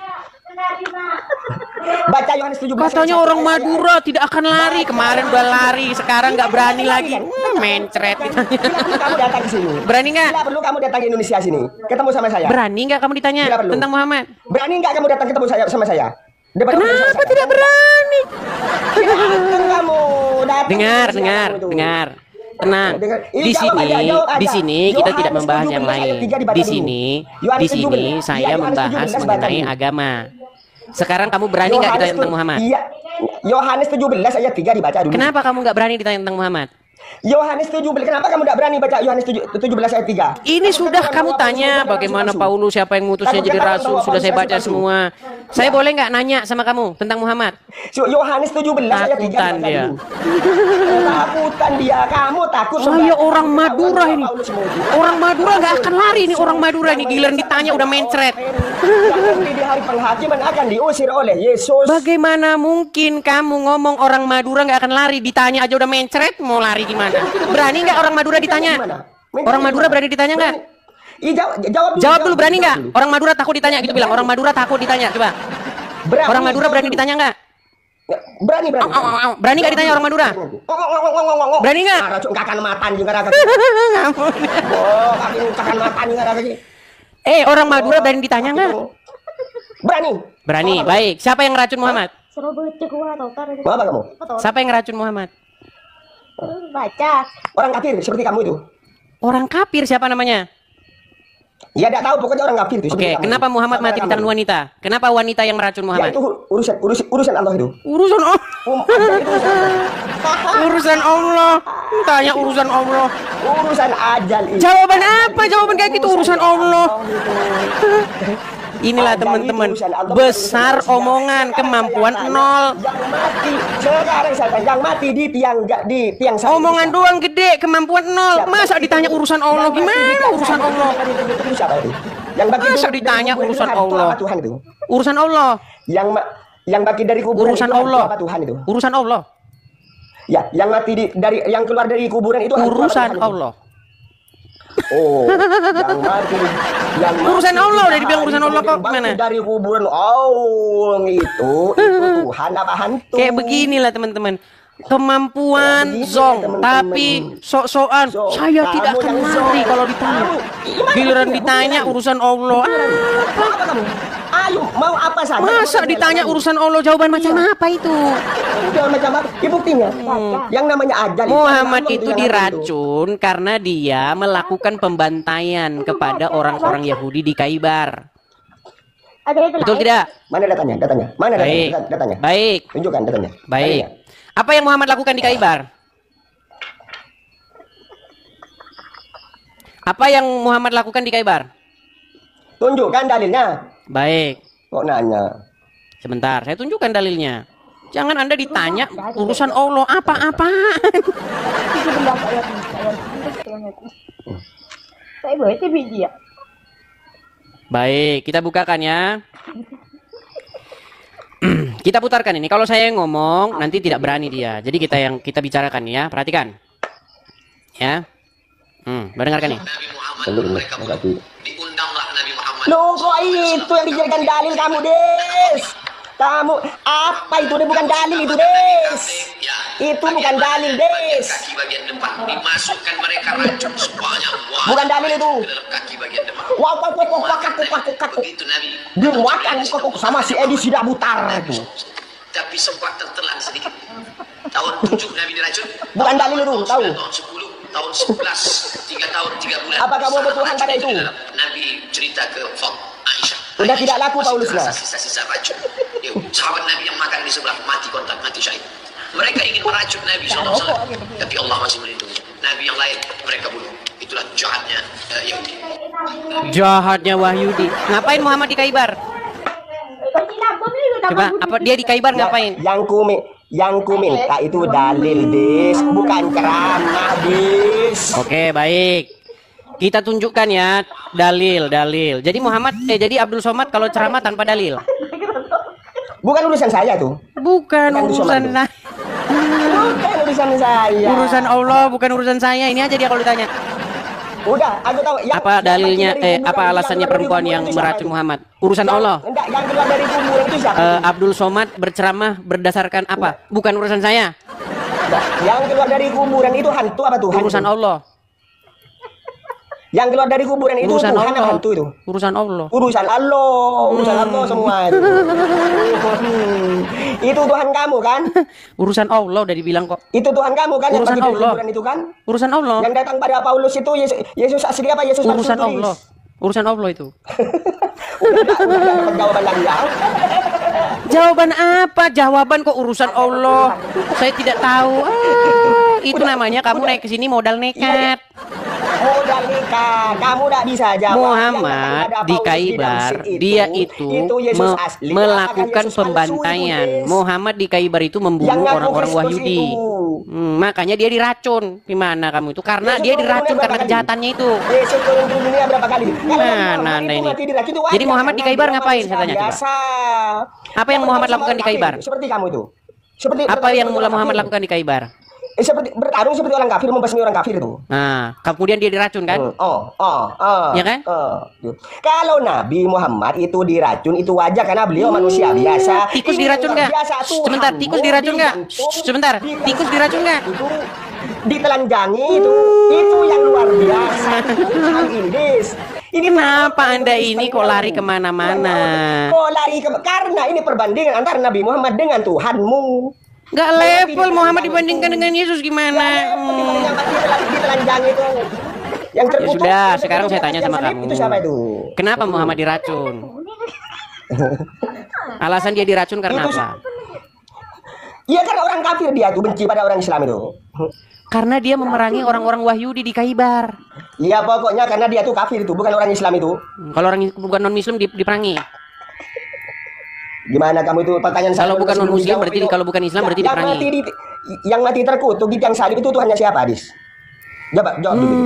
G: Baca Yohanes 17.
B: Katanya orang Madura tidak akan lari. Kemarin udah lari, sekarang nggak berani lagi. Mencret ditanya.
G: Kamu datang ke sini.
B: Berani nggak?
G: Tidak perlu kamu datang ke Indonesia sini. Ketemu sama saya.
B: Berani nggak kamu ditanya
G: Tidak perlu.
B: tentang Muhammad?
G: Berani nggak kamu datang ketemu sama saya?
B: Kenapa tidak berani?
G: Datang kamu. Datang
B: Dengar,
G: ke Indonesia
B: dengar,
G: kamu itu.
B: dengar. Tenang.
G: Dengar.
B: Di
G: Jawab
B: sini,
G: aja, jawab aja.
B: di sini kita tidak
G: Yohanes
B: membahas
G: 17
B: yang
G: ayat
B: lain.
G: 3 dibaca
B: Di
G: dulu.
B: sini,
G: Yohanes
B: di sini
G: 17.
B: saya
G: Iya, Yohanes
B: membahas
G: 17
B: mengenai
G: baca dulu.
B: agama. Sekarang kamu berani nggak ditanya tentang Muhammad?
G: Iya. Yohanes 17 ayat 3 dibaca dulu.
B: Kenapa kamu nggak berani ditanya tentang Muhammad?
G: Yohanes 17. Kenapa kamu tidak berani baca Yohanes 17 ayat 3?
B: Ini sudah kamu tanya bagaimana Paulus, siapa yang ngutusnya jadi rasul, sudah saya baca semua. Saya boleh nggak nanya sama kamu tentang Muhammad?
G: Yohanes 17 ayat 3
B: Takutan
G: dibaca
B: dia.
G: dulu. Takutan dia, kamu takut.
B: Saya orang Madura ini. Orang Madura nggak akan lari nih, orang Madura ini giliran ditanya udah mencret.
G: Nanti di hari penghakiman akan diusir oleh Yesus.
B: Bagaimana mungkin kamu ngomong orang Madura nggak akan lari, ditanya aja udah mencret, mau lari gimana? Berani nggak orang Madura ditanya? Orang Madura berani ditanya nggak? Jawab dulu, berani nggak? Orang Madura takut ditanya gitu bilang. Orang Madura takut ditanya, coba. Orang Madura berani ditanya nggak?
G: Berani.
B: Berani nggak ditanya orang Madura? Berani nggak?
G: Nggak akan makan juga raga.
B: Ngampun.
G: Oh, kaki akan makan juga raga.
B: Orang Madura berani ditanya nggak?
G: Berani.
B: Berani, baik. Siapa yang ngeracun Muhammad?
G: Mau apa kamu?
B: Siapa yang ngeracun Muhammad?
E: Baca.
G: Orang kafir seperti kamu itu.
B: Orang kafir siapa namanya?
G: Ya tidak tahu, pokoknya orang kafir itu.
B: Oke, kenapa Muhammad mati di tangan wanita? Kenapa wanita yang meracun
G: Ya
B: Muhammad?
G: itu urusan Allah itu.
B: Urusan Allah. Urusan Allah. Tanya urusan Allah.
G: Urusan ajal itu.
B: Jawaban apa? Jawaban kayak gitu urusan Allah. Inilah teman-teman, besar omongan, kemampuan nol.
G: Yang mati sekarang saya yang mati di tiang salib.
B: Omongan doang gede, kemampuan nol. Masa ditanya urusan Allah? Gimana urusan Allah?
G: Siapa itu? Yang bagi
B: Masa ditanya urusan Allah?
G: Apa Tuhan itu?
B: Urusan Allah.
G: Yang bagi dari kuburan
B: Urusan
G: itu
B: Allah.
G: apa Tuhan itu?
B: Urusan Allah.
G: Ya, yang mati yang keluar dari kuburan itu
B: Urusan
G: Tuhan itu?
B: Allah.
G: Oh, yang mati
B: Urusan Allah, udah dibilang urusan Allah kok,
G: bangkit
B: gimana?
G: dari kuburan. Oh, itu Tuhan apa hantu?
B: Kayak beginilah teman-teman. Kemampuan
G: Ya, begini,
B: zong,
G: teman-teman.
B: tapi sok-sokan. Saya
G: kamu
B: tidak akan
G: yang
B: lari
G: zong.
B: kalau ditanya. Giliran ditanya urusan Allah.
G: Apa kamu? Ayo, mau apa saja?
B: Masa ditanya urusan Allah, jawaban macam apa itu?
G: Udah macam apa? Ini buktinya. Yang namanya ajal.
B: Muhammad
G: Allah
B: itu
G: yang
B: diracun karena dia melakukan pembantaian kepada orang-orang Yahudi di Khaybar. Betul tidak?
G: Mana datanya? Mana
B: Baik.
G: datanya?
B: Baik.
G: Tunjukkan datanya.
B: Baik. Apa yang Muhammad lakukan di Khaybar? Apa yang Muhammad lakukan di Khaybar?
G: Tunjukkan dalilnya.
B: Baik.
G: Kok nanya?
B: Sebentar, saya tunjukkan dalilnya. Jangan Anda ditanya urusan Allah apa-apaan. Baik, kita bukakan ya. Kita putarkan ini. Kalau saya yang ngomong, nanti tidak berani dia. Jadi kita bicarakan ya. Perhatikan. Ya. Dengarkan nih.
G: Loh, kok itu yang dijadikan dalil kamu, Des? Kamu apa itu? Dia bukan dalil itu, Des. Itu bukan dalil, Des.
H: Kaki bagian depan dimasukkan mereka racun semuanya.
G: Bukan dalil itu.
H: Kaki bagian depan.
G: Wah,
H: Begitu Nabi.
G: dimuatkan sama si Edi Sidak Butar itu.
H: Tapi sempat tertelan sedikit. Tahun 7 Nabi diracun.
G: Bukan dalil itu, tahu?
H: Tahun 10, tahun 11, 3 tahun 3 bulan.
G: Apa kamu bertuhan pada itu?
H: Nabi cerita ke Aisyah.
G: Sudah tidak laku Paulusnya.
H: Sisa-sisa racun. Sahabat Nabi yang makan di sebelah mati kontak, mati syahid. Mereka ingin meracun Nabi SAW, tapi Allah masih melindungi. Nabi yang lain mereka bunuh. Itulah jahatnya Yahudi.
B: Jahatnya Wahyudi. Ngapain Muhammad di Khaybar? Coba, apa dia di Khaybar ngapain?
G: Yang ku minta itu dalil, Des, bukan ceramah, Des.
B: Oke, baik. Kita tunjukkan ya dalil. Jadi jadi Abdul Somad kalau ceramah tanpa dalil.
G: Bukan urusan saya tuh.
B: Bukan urusan
G: Bukan urusan saya.
B: Urusan Allah, bukan urusan saya. Ini aja dia kalau ditanya.
G: Udah, aku tahu.
B: Apa dalilnya? Apa alasannya perempuan yang meracun Muhammad? Urusan Allah.
G: Enggak, yang keluar dari kuburan itu siapa?
B: Abdul Somad berceramah berdasarkan apa? Bukan urusan saya.
G: Yang keluar dari kuburan itu hantu apa Tuhan?
B: Urusan Allah.
G: Yang keluar dari kuburan itu
B: Urusan
G: Tuhan
B: Allah.
G: apa hantu itu?
B: Urusan Allah.
G: Urusan Allah semua itu. Itu Tuhan kamu kan?
B: Urusan Allah udah dibilang kok.
G: Itu Tuhan kamu kan?
B: Urusan
G: yang bagi dari
B: Allah.
G: kuburan itu kan?
B: Urusan Allah.
G: Yang datang pada Paulus itu Yesus asli apa? Yesus palsu
B: Urusan
G: tulis.
B: Allah. Urusan Allah itu.
G: Udah dapat jawaban lagi ya.
B: Jawaban apa? Jawaban kok urusan Allah. Saya tidak tahu. Itu namanya kamu naik ke sini modal nekat.
G: Modal nikah, kamu tidak bisa jawab.
B: Muhammad di Khaybar, dia itu melakukan pembantaian. Muhammad di Khaybar itu membunuh orang-orang Wahyudi. Makanya dia diracun. Gimana kamu itu? Karena dia diracun karena kejahatannya itu.
G: Yesus turun ke dunia berapa kali?
B: Mana anda ini? Jadi Muhammad di Khaybar ngapain? Saya tanya coba. Apa yang Muhammad lakukan di Khaybar?
G: Seperti kamu itu.
B: Apa yang Muhammad lakukan di Khaybar?
G: Seperti bertarung seperti orang kafir, membasmi orang kafir itu.
B: Nah, kemudian dia diracun kan?
G: Ya kan? Kalau Nabi Muhammad itu diracun itu wajar karena beliau manusia biasa.
B: Tikus diracun nggak? Sebentar, tikus diracun nggak? Sebentar, tikus diracun nggak?
G: Ditelanjangi itu yang luar biasa. Hal Indis. Ini
B: kenapa anda ini kok lari kemana-mana?
G: Kok lari karena ini perbandingan antara Nabi Muhammad dengan Tuhanmu.
B: Nggak level Muhammad dibandingkan dengan Yesus gimana?
G: Ditelanjangi itu. Yang
B: Ya sudah, sekarang saya tanya sama kamu.
G: Itu siapa itu?
B: Kenapa Muhammad diracun? Alasan dia diracun karena apa?
G: Iya karena orang kafir dia tuh benci pada orang Islam itu.
B: Karena dia memerangi orang-orang Wahyudi di Khaybar.
G: Iya pokoknya karena dia tuh kafir itu, bukan orang Islam itu.
B: Kalau orang bukan non Muslim diperangi.
G: Gimana kamu itu pertanyaan saya?
B: Kalau bukan non Muslim berarti kalau bukan Islam berarti diperangi.
G: Yang mati terkutuk di tiang salib itu Tuhannya siapa, Adis? Jawab dulu.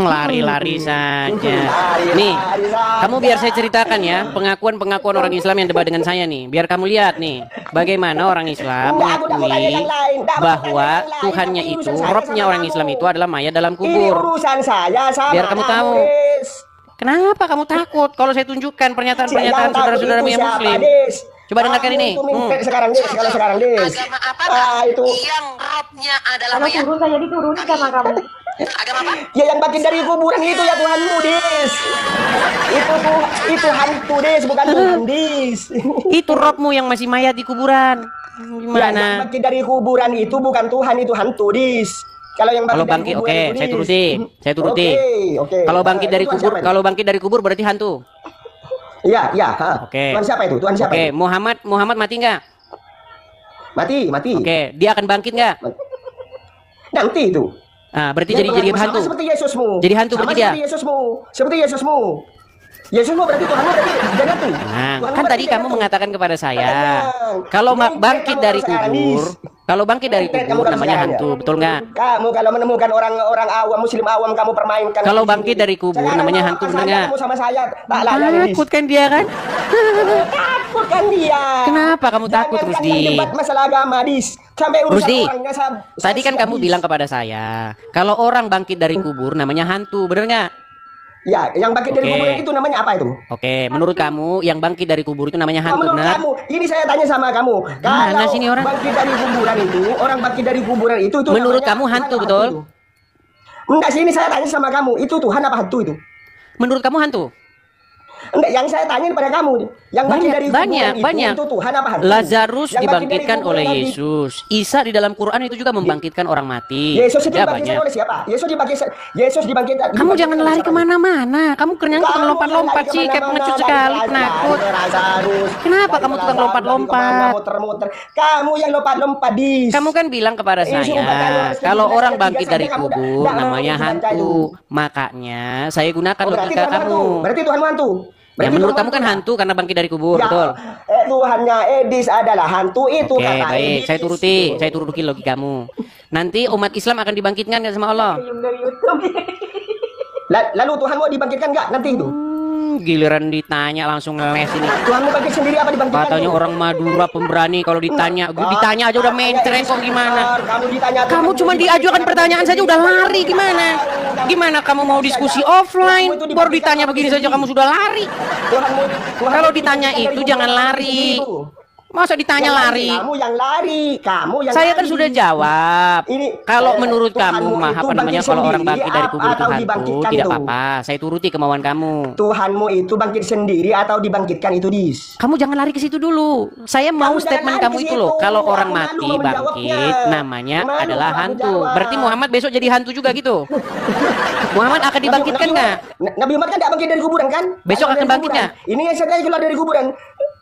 B: Lari-lari saja. Nih, kamu biar saya ceritakan ya pengakuan-pengakuan orang Islam yang debat dengan saya nih. Biar kamu lihat nih bagaimana orang Islam mengakui bahwa Tuhannya itu, Robnya orang Islam itu adalah mayat dalam kubur.
G: Ini urusan saya sama
B: biar kamu tahu. Kenapa kamu takut kalau saya tunjukkan pernyataan-pernyataan saudara-saudara yang Muslim? Coba dengarkan ini.
G: Sekarang Des.
H: Agama apa?
G: Itu
H: yang robnya adalah
E: Karena turun saya diturunin sama kamu.
H: agama apa?
G: ya yang bangkit dari kuburan itu ya Tuhanmu, Des. Itu hantu, Des, bukan Tuhan, Des.
B: Itu robmu yang masih mayat di kuburan.
G: Ya, yang
B: Gimana?
G: bangkit dari kuburan itu bukan Tuhan, itu hantu, Des. Kalau yang
B: Bangkit, oke, saya turuti.
G: Oke.
B: Kalau bangkit dari kubur berarti hantu.
G: Iya.
B: Oke.
G: Tuhan siapa itu?
B: Oke, Muhammad mati nggak?
G: Mati.
B: Oke, dia akan bangkit nggak?
G: Nanti itu.
B: Ah, berarti jadi hantu.
G: Seperti Yesusmu.
B: Jadi hantu berarti dia.
G: Seperti Yesusmu. Yesusmu berarti Tuhanmu berarti jadi hantu.
B: Nah, kan tadi kamu mengatakan kepada saya, kalau bangkit dari kubur namanya hantu, betul nggak?
G: Kamu kalau menemukan orang awam, Muslim awam, kamu permainkan.
B: Kalau bangkit dari kubur namanya hantu, benar nggak?
G: Kamu sama saya tak layak.
B: Takut kan dia kan?
G: Takut kan dia.
B: Kenapa kamu takut, Rusdi?
G: Debat masalah agama, Dis. Sampai urusan
B: Rusdi,
G: orangnya
B: tadi kan kamu bilang kepada saya, kalau orang bangkit dari kubur namanya hantu, benar nggak?
G: Ya, yang bangkit dari kubur itu namanya apa itu?
B: Oke, menurut kamu yang bangkit dari kubur itu namanya hantu,
G: Menurut
B: benar?
G: kamu, ini saya tanya sama kamu.
B: Mana sini orang?
G: Bangkit dari kuburan itu, orang bangkit dari kuburan itu
B: Menurut
G: namanya
B: kamu hantu,
G: Tuhan apa
B: betul?
G: itu? Enggak, sini saya tanya sama kamu, itu Tuhan apa hantu itu?
B: Menurut kamu hantu?
G: Enggak, yang saya tanya pada kamu, yang bangkit dari kuburan
B: banyak.
G: itu Tuhan apa hantu?
B: Lazarus
G: Yang
B: dibangkitkan
G: bangkit dari
B: oleh
G: kuburan
B: Yesus. Isa di dalam Quran itu juga membangkitkan orang mati.
G: Yesus itu
B: Ya,
G: dibangkitkan
B: banyak.
G: oleh siapa? Yesus dibangkitkan.
B: Kamu jangan lari kemana-mana. Kamu kerjanya tukang
G: Kamu
B: lompat-lompat
G: yang
B: sih,
G: lari
B: kayak pengecut
G: kemana-mana,
B: sekali,
G: lari
B: penakut.
G: Lazarus.
B: Kenapa kamu tukang
G: Lari
B: lompat-lompat?
G: kemana, muter-muter. Kamu yang lompat-lompat, Dis.
B: Kamu kan bilang kepada
G: Ini sumpah, kamu
B: saya,
G: harus
B: kalau
G: menjelaskan
B: orang
G: tiga
B: bangkit
G: sampai
B: dari
G: kamu
B: kubur
G: tidak mau
B: namanya
G: membaca
B: hantu.
G: itu.
B: Makanya saya gunakan
G: Oh, berarti
B: logika
G: Tuhan hantu.
B: kamu.
G: Berarti Tuhan hantu.
B: Ya menurut kamu kan hantu karena bangkit dari kubur,
G: Ya,
B: betul?
G: Tuhannya Edis adalah hantu itu
B: Oke,
G: kata
B: baik.
G: Edis.
B: Saya turuti logikamu. Nanti umat Islam akan dibangkitkan nggak sama Allah?
E: Dari YouTube.
G: Lalu Tuhan mau dibangkitkan nggak nanti itu?
B: Giliran ditanya langsung ngeles ini.
G: Tuhanmu bangkit sendiri apa dibangkitkan?
B: Katanya orang Madura pemberani, kalau ditanya aja udah mencret kok gimana? Kamu cuma diajukan pertanyaan saja udah lari gimana? Gimana kamu mau diskusi offline? Baru ditanya begini saja kamu sudah lari. Kalau ditanya itu jangan lari. Masa ditanya lari?
G: Kamu yang lari, kamu yang
B: Saya kan
G: lari.
B: sudah jawab. Kalau menurut kamu,
G: Tuhanmu
B: apa
G: itu
B: namanya,
G: bangkit
B: kalau orang
G: sendiri
B: bangkit dari kubur itu
G: atau
B: hantu,
G: dibangkitkan
B: tidak
G: itu?
B: apa-apa. Saya turuti kemauan kamu.
G: Tuhanmu itu bangkit sendiri atau dibangkitkan itu, Dis?
B: Kamu jangan lari ke situ dulu. Saya mau
G: Kamu jangan
B: statement
G: lari
B: kamu
G: ke
B: itu
G: situ.
B: loh. Kalau orang
G: Aku malu
B: mati
G: menjawabnya.
B: bangkit, namanya
G: Malu
B: adalah
G: aku
B: hantu.
G: jawab.
B: Berarti Muhammad besok jadi hantu juga gitu. Muhammad akan dibangkitkan nggak?
G: Nabi Muhammad kan tidak bangkit dari kuburan kan?
B: Besok
G: Dari
B: akan bangkit
G: kuburan.
B: nggak?
G: Ini yang saya keluar dari kuburan.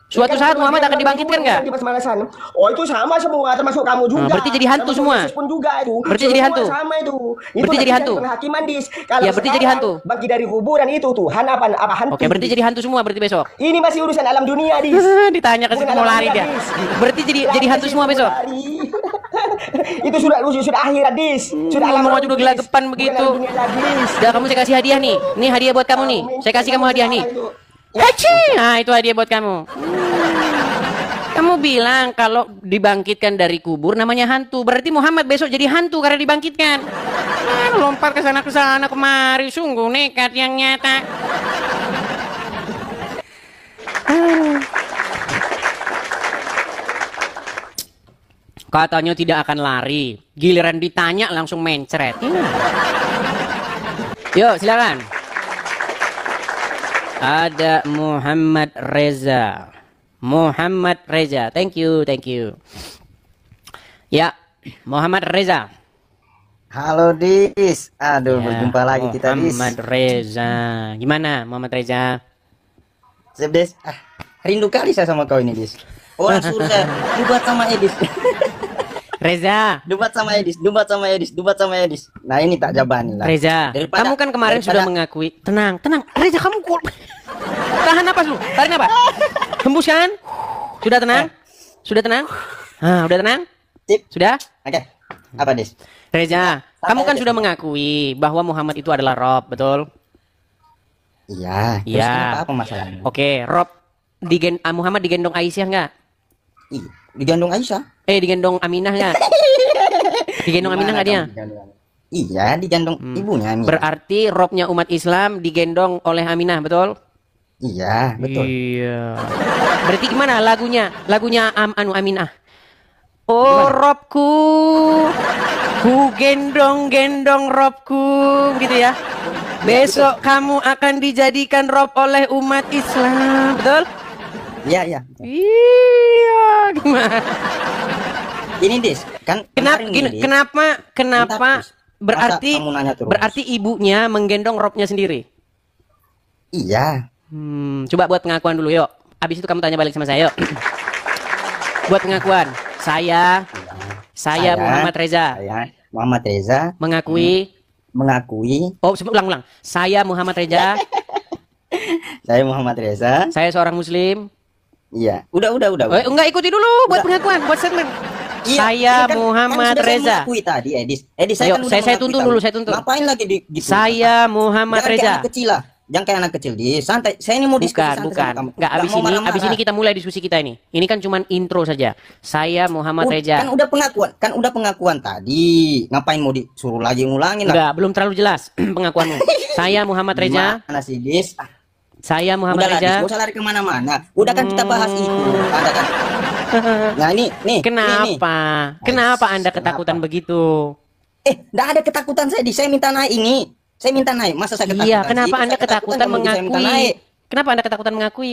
B: Suatu saat Muhammad akan dibangkitkan nggak?
G: Di Pasmalasan. Oh itu sama semua, termasuk kamu juga.
B: Berarti jadi hantu
G: Termasuk
B: semua?
G: Yesus pun juga itu.
B: Berarti jadi
G: Semua
B: hantu?
G: Sama itu.
B: Berarti
G: nanti
B: jadi hantu?
G: Penghakiman, Dis. Kalau
B: Ya, berarti jadi
G: sekarang
B: hantu.
G: Bangkit dari kuburan itu Tuhan apa hantu?
B: Oke, berarti jadi hantu semua berarti besok.
G: Ini masih urusan alam dunia, Dis.
B: Ditanya ke situ
G: Bukan
B: mau
G: alam
B: lari
G: dunia,
B: dia.
G: Dis.
B: Berarti jadi
G: Lari
B: hantu
G: ke
B: semua
G: situ,
B: besok.
G: lari. Itu sudah akhirat, Dis. Sudah alam
B: Ngomong aja
G: roh,
B: udah
G: Dis.
B: gelagapan
G: Bukan
B: begitu.
G: alam dunia lagi, Dis.
B: Udah kamu saya kasih hadiah nih. Nih hadiah buat kamu nih. Saya kasih kamu hadiah nih. Haci! Nah, itu hadiah buat kamu. Kamu bilang kalau dibangkitkan dari kubur namanya hantu. Berarti Muhammad besok jadi hantu karena dibangkitkan. Lompat ke sana kemari, sungguh nekat yang nyata. Katanya tidak akan lari. Giliran ditanya langsung mencret. Yuk, silakan. Ada Muhammad Reza. Muhammad Reza, thank you. Ya, Muhammad Reza.
I: Halo Dis, aduh
B: Ya,
I: berjumpa lagi kita Dis.
B: Muhammad Reza, gimana Muhammad Reza?
I: Siap Dis, rindu kali saya sama kau ini Dis. Orang suruh saya debat sama Edis.
B: Reza,
I: debat sama Edis. Nah ini tak jabani lah.
B: Reza, kamu kan kemarin sudah mengakui. Tenang, Reza kamu tahan napas lu, tarik napas. Hembuskan. Sudah tenang? Sudah tenang? Udah tenang?
I: Sip.
B: Sudah?
I: Oke. Apa Dis?
B: Reza, kamu kan sudah mengakui bahwa Muhammad itu adalah Rob, betul?
I: Iya. Terus
B: Iya.
I: apa masalahnya?
B: Oke, Rob Muhammad digendong Aisyah nggak?
I: Iya. Digendong Aisyah.
B: Digendong Aminah nggak? Digendong Aminah nggak dia?
I: Iya, digendong ibunya Aminah.
B: Berarti Robnya umat Islam digendong oleh Aminah, betul?
I: Iya, betul.
B: Iya. Berarti gimana lagunya? Lagunya Aminah. Oh Robku, ku gendong Robku, gitu ya. Besok kamu akan dijadikan Rob oleh umat Islam, betul?
I: Iya.
B: Iya, gimana?
I: Ini Dis, kan
B: kenapa berarti
I: kamu nanya terus?
B: berarti ibunya menggendong Robnya sendiri?
I: Iya.
B: Coba buat pengakuan dulu yuk. Abis itu kamu tanya balik sama saya yuk. Buat pengakuan. Saya Muhammad Reza.
I: Saya Muhammad Reza
B: mengakui.
I: Oh,
B: ulang. Saya Muhammad Reza.
I: Saya Muhammad Reza.
B: Saya seorang muslim.
I: Iya. Udah.
B: Enggak, ikuti dulu buat pengakuan, buat statement.
I: Iya,
B: Saya Muhammad Reza.
I: Saya mengakui tadi, Edis. Saya kan udah
B: saya
I: mengakui
B: tuntun
I: tadi.
B: dulu, saya tuntun.
I: Ngapain lagi gitu?
B: Saya Muhammad
I: Jangan kayak
B: Reza.
I: anak kecil lah. Jangan kayak anak kecil, Dis. Santai. Saya ini mau diskusi santai sama kamu.
B: Enggak, abis ini kita mulai diskusi kita ini. Ini kan cuman intro saja. Saya Muhammad Reza.
I: Kan udah pengakuan tadi. Ngapain mau disuruh lagi ngulangin lah?
B: Enggak, belum terlalu jelas pengakuanmu. Saya Muhammad Reza.
I: Mana sih, Dis?
B: Saya Muhammad
I: Udah
B: Reza.
I: Gak usah lari kemana-mana. Udah kan kita bahas itu. Ada kan? Nah nih.
B: Kenapa Anda ketakutan begitu?
I: Nggak ada ketakutan saya. Saya minta naik ini. Saya minta naik. Masa saya ketakutan?
B: Iya, kenapa Anda ketakutan mengakui? Kenapa Anda ketakutan mengakui?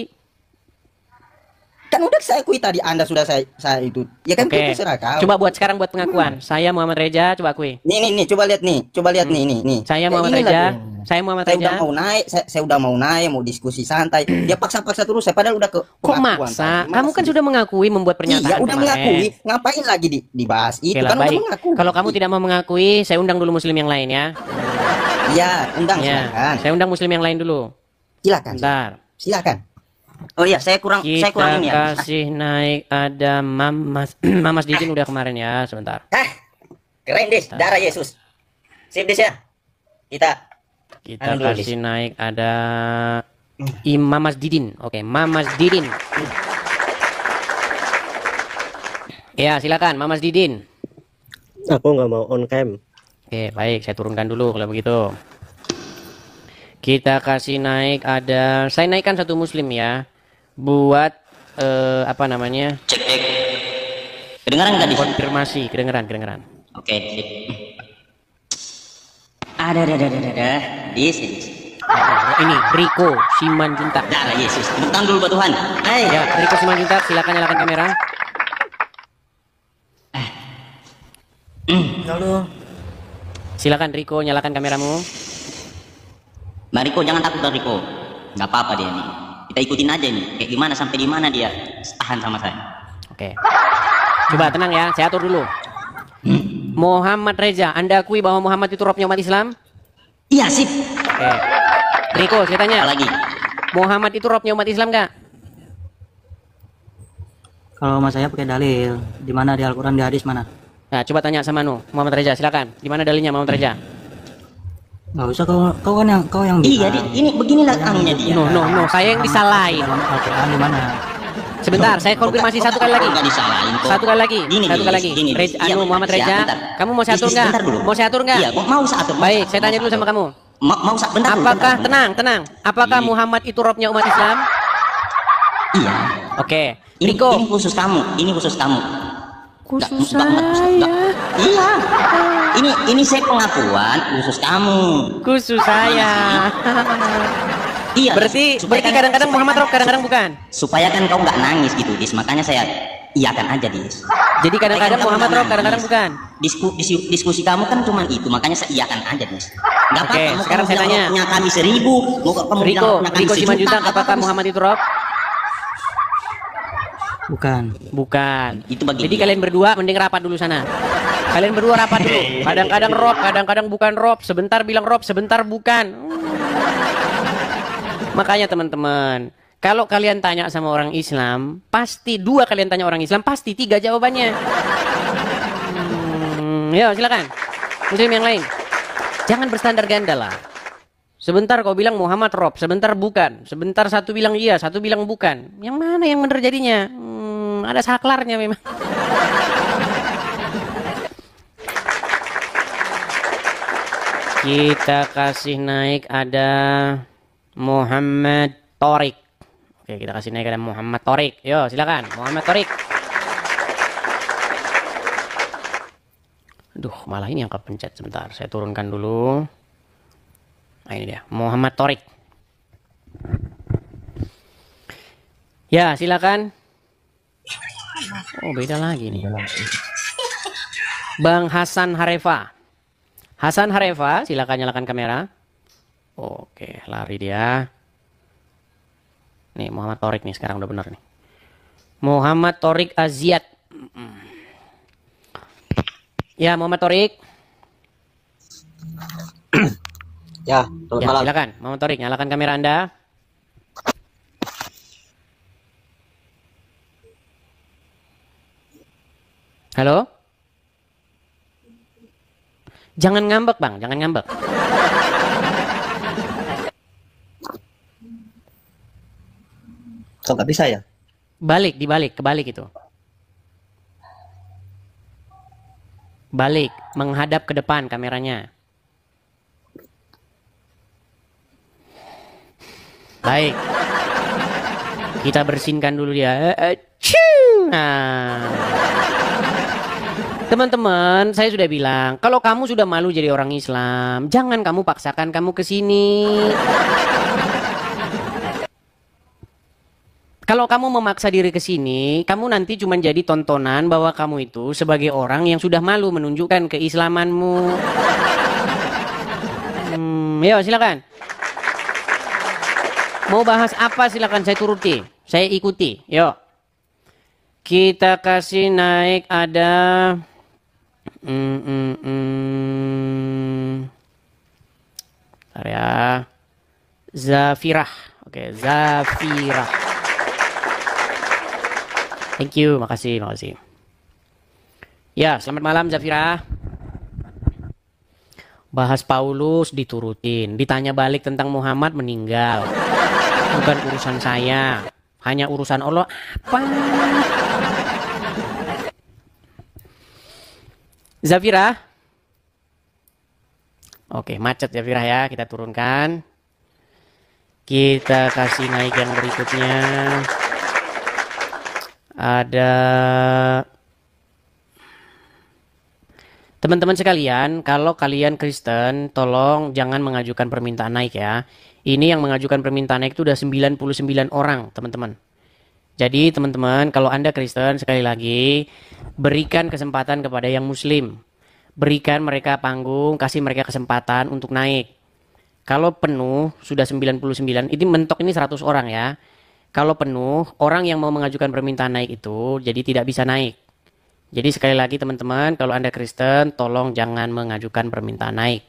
I: Kan udah saya akui tadi. Anda sudah saya itu. Ya kan
B: Oke.
I: terserah kau.
B: Coba buat sekarang buat pengakuan. Saya Muhammad Reza, coba akui.
I: Nih, coba lihat nih. Nih.
B: Saya Muhammad Reza. Saya Muhammad
I: Saya
B: Reza.
I: udah mau naik, saya udah mau naik, mau diskusi santai. Dia paksa-paksa terus. Saya padahal udah ke
B: Kok
I: pengakuan
B: maksa?
I: tadi.
B: Kamu kan sudah mengakui membuat pernyataan
I: Iya, udah
B: kemarin.
I: mengakui. Ngapain lagi dibahas itu?
B: Oke lah,
I: Kan
B: baik.
I: udah mengakui.
B: Kalau kamu tidak mau mengakui, saya undang dulu muslim yang lain ya.
I: Iya, undang
B: Ya,
I: silakan.
B: saya undang muslim yang lain dulu.
I: Silakan.
B: Bentar.
I: Silakan. Oh iya, saya kurang ini ya.
B: Kita kasih naik ada Mamas Didin udah kemarin ya, sebentar.
I: Keren, Des. Darah Yesus. Sip, Des ya. Kita
B: Kita
I: dulu,
B: kasih naik ada Mamas Didin. Oke, Mamas Didin. Ya, silakan Mamas Didin.
J: Aku nggak mau on cam.
B: Oke, baik, saya turunkan dulu kalau begitu. Kita kasih naik saya naikkan satu muslim ya. Buat apa namanya?
I: Cek. Kedengaran nggak di?
B: Konfirmasi, kedengeran.
I: Oke, sip. Ada. Dis.
B: Ini Riko Simanjuntak.
I: Darah Yesus. Tepuk tangan dulu buat Tuhan. Hai.
B: Ya, Riko Simanjuntak, silakan nyalakan kamera.
I: Halo.
B: Silakan Riko, nyalakan kameramu.
I: Mbak Riko, jangan takut Mbak Riko. Nggak apa-apa dia nih. Kita ikutin aja nih. Kayak gimana sampai di mana dia tahan sama saya.
B: Oke. Coba tenang ya, saya atur dulu. Muhammad Reza, Anda akui bahwa Muhammad itu robnya umat Islam?
I: Iya, sip.
B: Oke. Riko, saya tanya.
I: Apa lagi?
B: Muhammad itu robnya umat Islam nggak?
K: Kalau mas saya pakai dalil, di mana di Al-Quran, di hadis mana?
B: Nah, coba tanya sama Muhammad Reza, silakan. Di mana dalilnya Muhammad Reza?
K: Nggak usah, kau kan yang
I: Iya, ini beginilah anunya dia.
B: No, saya yang disalahin.
K: Al-Quran di mana?
B: Sebentar, saya konfirmasi satu kali lagi.
I: Nggak disalahin kok.
B: Satu kali lagi.
I: Gini,
B: Muhammad Reza, kamu mau saya atur nggak? Mau saya atur nggak?
I: Iya, mau saya atur.
B: Baik, saya tanya dulu sama kamu.
I: Mau bentar dulu.
B: Apakah tenang? Apakah Muhammad itu robnya umat Islam?
I: Iya.
B: Oke.
I: Ini
B: Riko.
I: khusus kamu.
B: Khusus saya.
I: Iya. Ini saya pengakuan khusus kamu.
B: Khusus saya.
I: Iya.
B: Berarti kadang-kadang Muhammad rob, kadang-kadang bukan.
I: Supaya kan kau nggak nangis gitu, Dis. Makanya saya iyakan aja, Dis.
B: Jadi kadang-kadang Muhammad rob, kadang-kadang bukan.
I: Diskusi kamu kan cuma itu, makanya saya iyakan aja, Dis. Nggak
B: Oke,
I: apa-apa.
B: sekarang saya tanya.
I: Punya kami 1000, mau kamu bilang punya kami
B: Riko
I: 1
B: Simanjuntak,
I: juta,
B: apakah Muhammad itu rob?
K: Bukan.
I: Itu bagi
B: Jadi
I: dia.
B: kalian berdua mending rapat dulu sana. Kalian berdua rapat dulu. Kadang-kadang rob, kadang-kadang bukan rob. Sebentar bilang rob, sebentar bukan. Makanya teman-teman, kalau kalian tanya sama orang Islam, pasti 2 kalian tanya orang Islam, pasti 3 jawabannya. Ya silakan. Muslim yang lain. Jangan berstandar ganda lah. Sebentar kau bilang Muhammad rob, sebentar bukan. Sebentar satu bilang iya, satu bilang bukan. Yang mana yang benar jadinya? Ada saklarnya memang. Kita kasih naik ada Muhammad Torik. Oke, kita kasih naik ada Muhammad Torik. Yo, silakan Muhammad Torik. Aduh, malah ini yang kepencet sebentar. Saya turunkan dulu. Nah, ini dia, Muhammad Torik. Ya, silakan. Oh, beda lagi nih. Bang Hasan Harefa. Hasan Harefa, silakan nyalakan kamera. Oke, lari dia. Nih, Muhammad Torik nih sekarang udah benar nih. Muhammad Torik Aziat. Ya, Muhammad Torik.
J: Ya, selamat malam.
B: Silakan, Muhammad Torik, nyalakan kamera Anda. Halo? Jangan ngambek, Bang, jangan ngambek.
J: Kok nggak bisa ya?
B: Balik, kebalik itu. Balik, menghadap ke depan kameranya. Baik. Kita bersihkan dulu dia. Nah. Teman-teman, saya sudah bilang, kalau kamu sudah malu jadi orang Islam, jangan kamu paksakan kamu ke sini. Kalau kamu memaksa diri ke sini, kamu nanti cuma jadi tontonan bahwa kamu itu sebagai orang yang sudah malu menunjukkan keislamanmu. Yo, silakan. Mau bahas apa silakan, saya turuti, saya ikuti. Yuk. Kita kasih naik ada ya. Zafirah. Oke, Zafirah. Thank you, makasih. Ya, selamat malam Zafirah. Bahas Paulus diturutin, ditanya balik tentang Muhammad meninggal. Bukan urusan saya. Hanya urusan Allah. Apa? Zafira. Oke, macet Zafira ya. Kita turunkan. Kita kasih naik yang berikutnya. Ada teman-teman sekalian, kalau kalian Kristen, tolong jangan mengajukan permintaan naik ya. Ini yang mengajukan permintaan naik itu udah 99 orang, teman-teman. Jadi teman-teman, kalau Anda Kristen, sekali lagi, berikan kesempatan kepada yang Muslim. Berikan mereka panggung, kasih mereka kesempatan untuk naik. Kalau penuh, sudah 99, ini mentok ini 100 orang ya. Kalau penuh, orang yang mau mengajukan permintaan naik itu jadi tidak bisa naik. Jadi sekali lagi teman-teman, kalau Anda Kristen, tolong jangan mengajukan permintaan naik.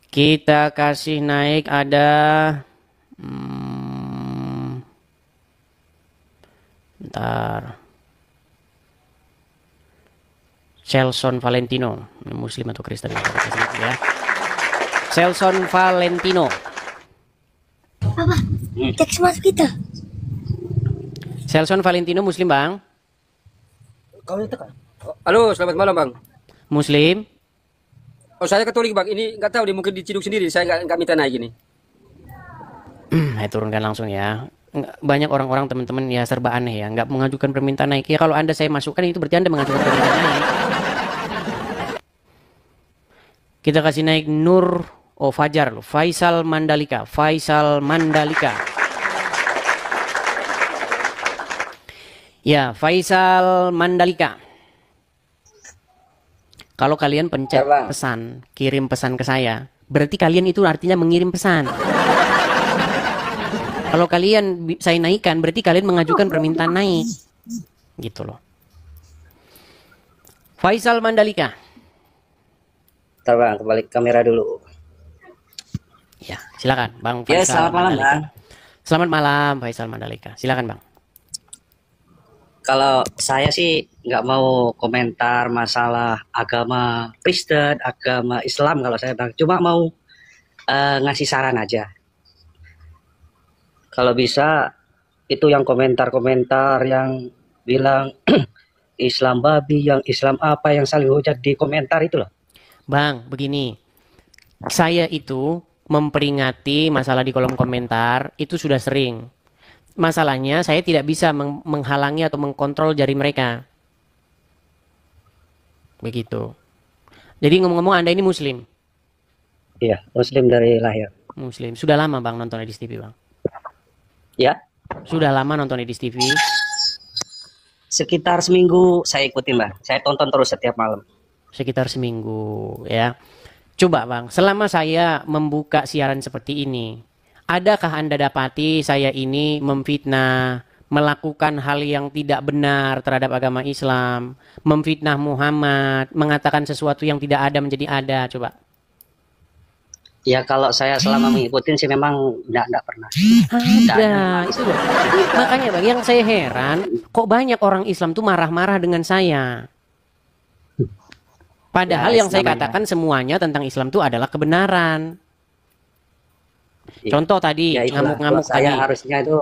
B: Kita kasih naik ada... bentar. Celson Valentino. Muslim atau Kristen ya. Celson Valentino.
L: Apa? Teks masuk kita.
B: Celson Valentino Muslim bang.
M: Halo, selamat malam bang.
B: Muslim.
M: Oh saya Katolik bang. Ini nggak tahu dia mungkin diciduk sendiri. Saya nggak minta naik ini.
B: Saya turunkan langsung ya. Banyak orang-orang teman-teman ya serba aneh ya. Nggak mengajukan permintaan naik. Ya kalau Anda saya masukkan itu berarti Anda mengajukan permintaan naik. Kita kasih naik Nur. Oh Fajar loh. Faisal Mandalika. Faisal Mandalika. Ya, Faisal Mandalika. Kalau kalian pencet pesan, kirim pesan ke saya, berarti kalian itu artinya mengirim pesan. Kalau kalian saya naikkan, berarti kalian mengajukan permintaan naik. Gitu loh. Faisal Mandalika.
J: Bentar bang, kembali ke kamera dulu.
B: Ya, silakan Bang Faisal.
J: Ya, selamat malam bang.
B: Selamat malam Faisal Mandalika. Silakan Bang.
J: Kalau saya sih nggak mau komentar masalah agama Kristen, agama Islam kalau saya bang. Cuma mau ngasih saran aja. Kalau bisa itu yang komentar-komentar yang bilang Islam babi, yang Islam apa, yang saling hujat di komentar itu loh.
B: Bang, begini. Saya itu memperingati masalah di kolom komentar itu sudah sering. Masalahnya saya tidak bisa menghalangi atau mengkontrol jari mereka. Begitu. Jadi ngomong-ngomong Anda ini Muslim?
J: Iya, Muslim dari lahir.
B: Muslim. Sudah lama Bang nonton Edis TV Bang?
J: Ya.
B: Sudah lama nonton Edis TV?
J: Sekitar seminggu saya ikutin Bang. Saya tonton terus setiap malam.
B: Sekitar seminggu ya. Coba Bang, selama saya membuka siaran seperti ini, adakah Anda dapati saya ini memfitnah, melakukan hal yang tidak benar terhadap agama Islam, memfitnah Muhammad, mengatakan sesuatu yang tidak ada menjadi ada? Coba.
J: Ya kalau saya selama mengikutin sih memang enggak pernah.
B: Ada, itu loh. Makanya Bang, yang saya heran, kok banyak orang Islam tuh marah-marah dengan saya. Padahal yang saya katakan semuanya tentang Islam itu adalah kebenaran. Contoh tadi ngamuk-ngamuk
J: tadi. Saya harusnya itu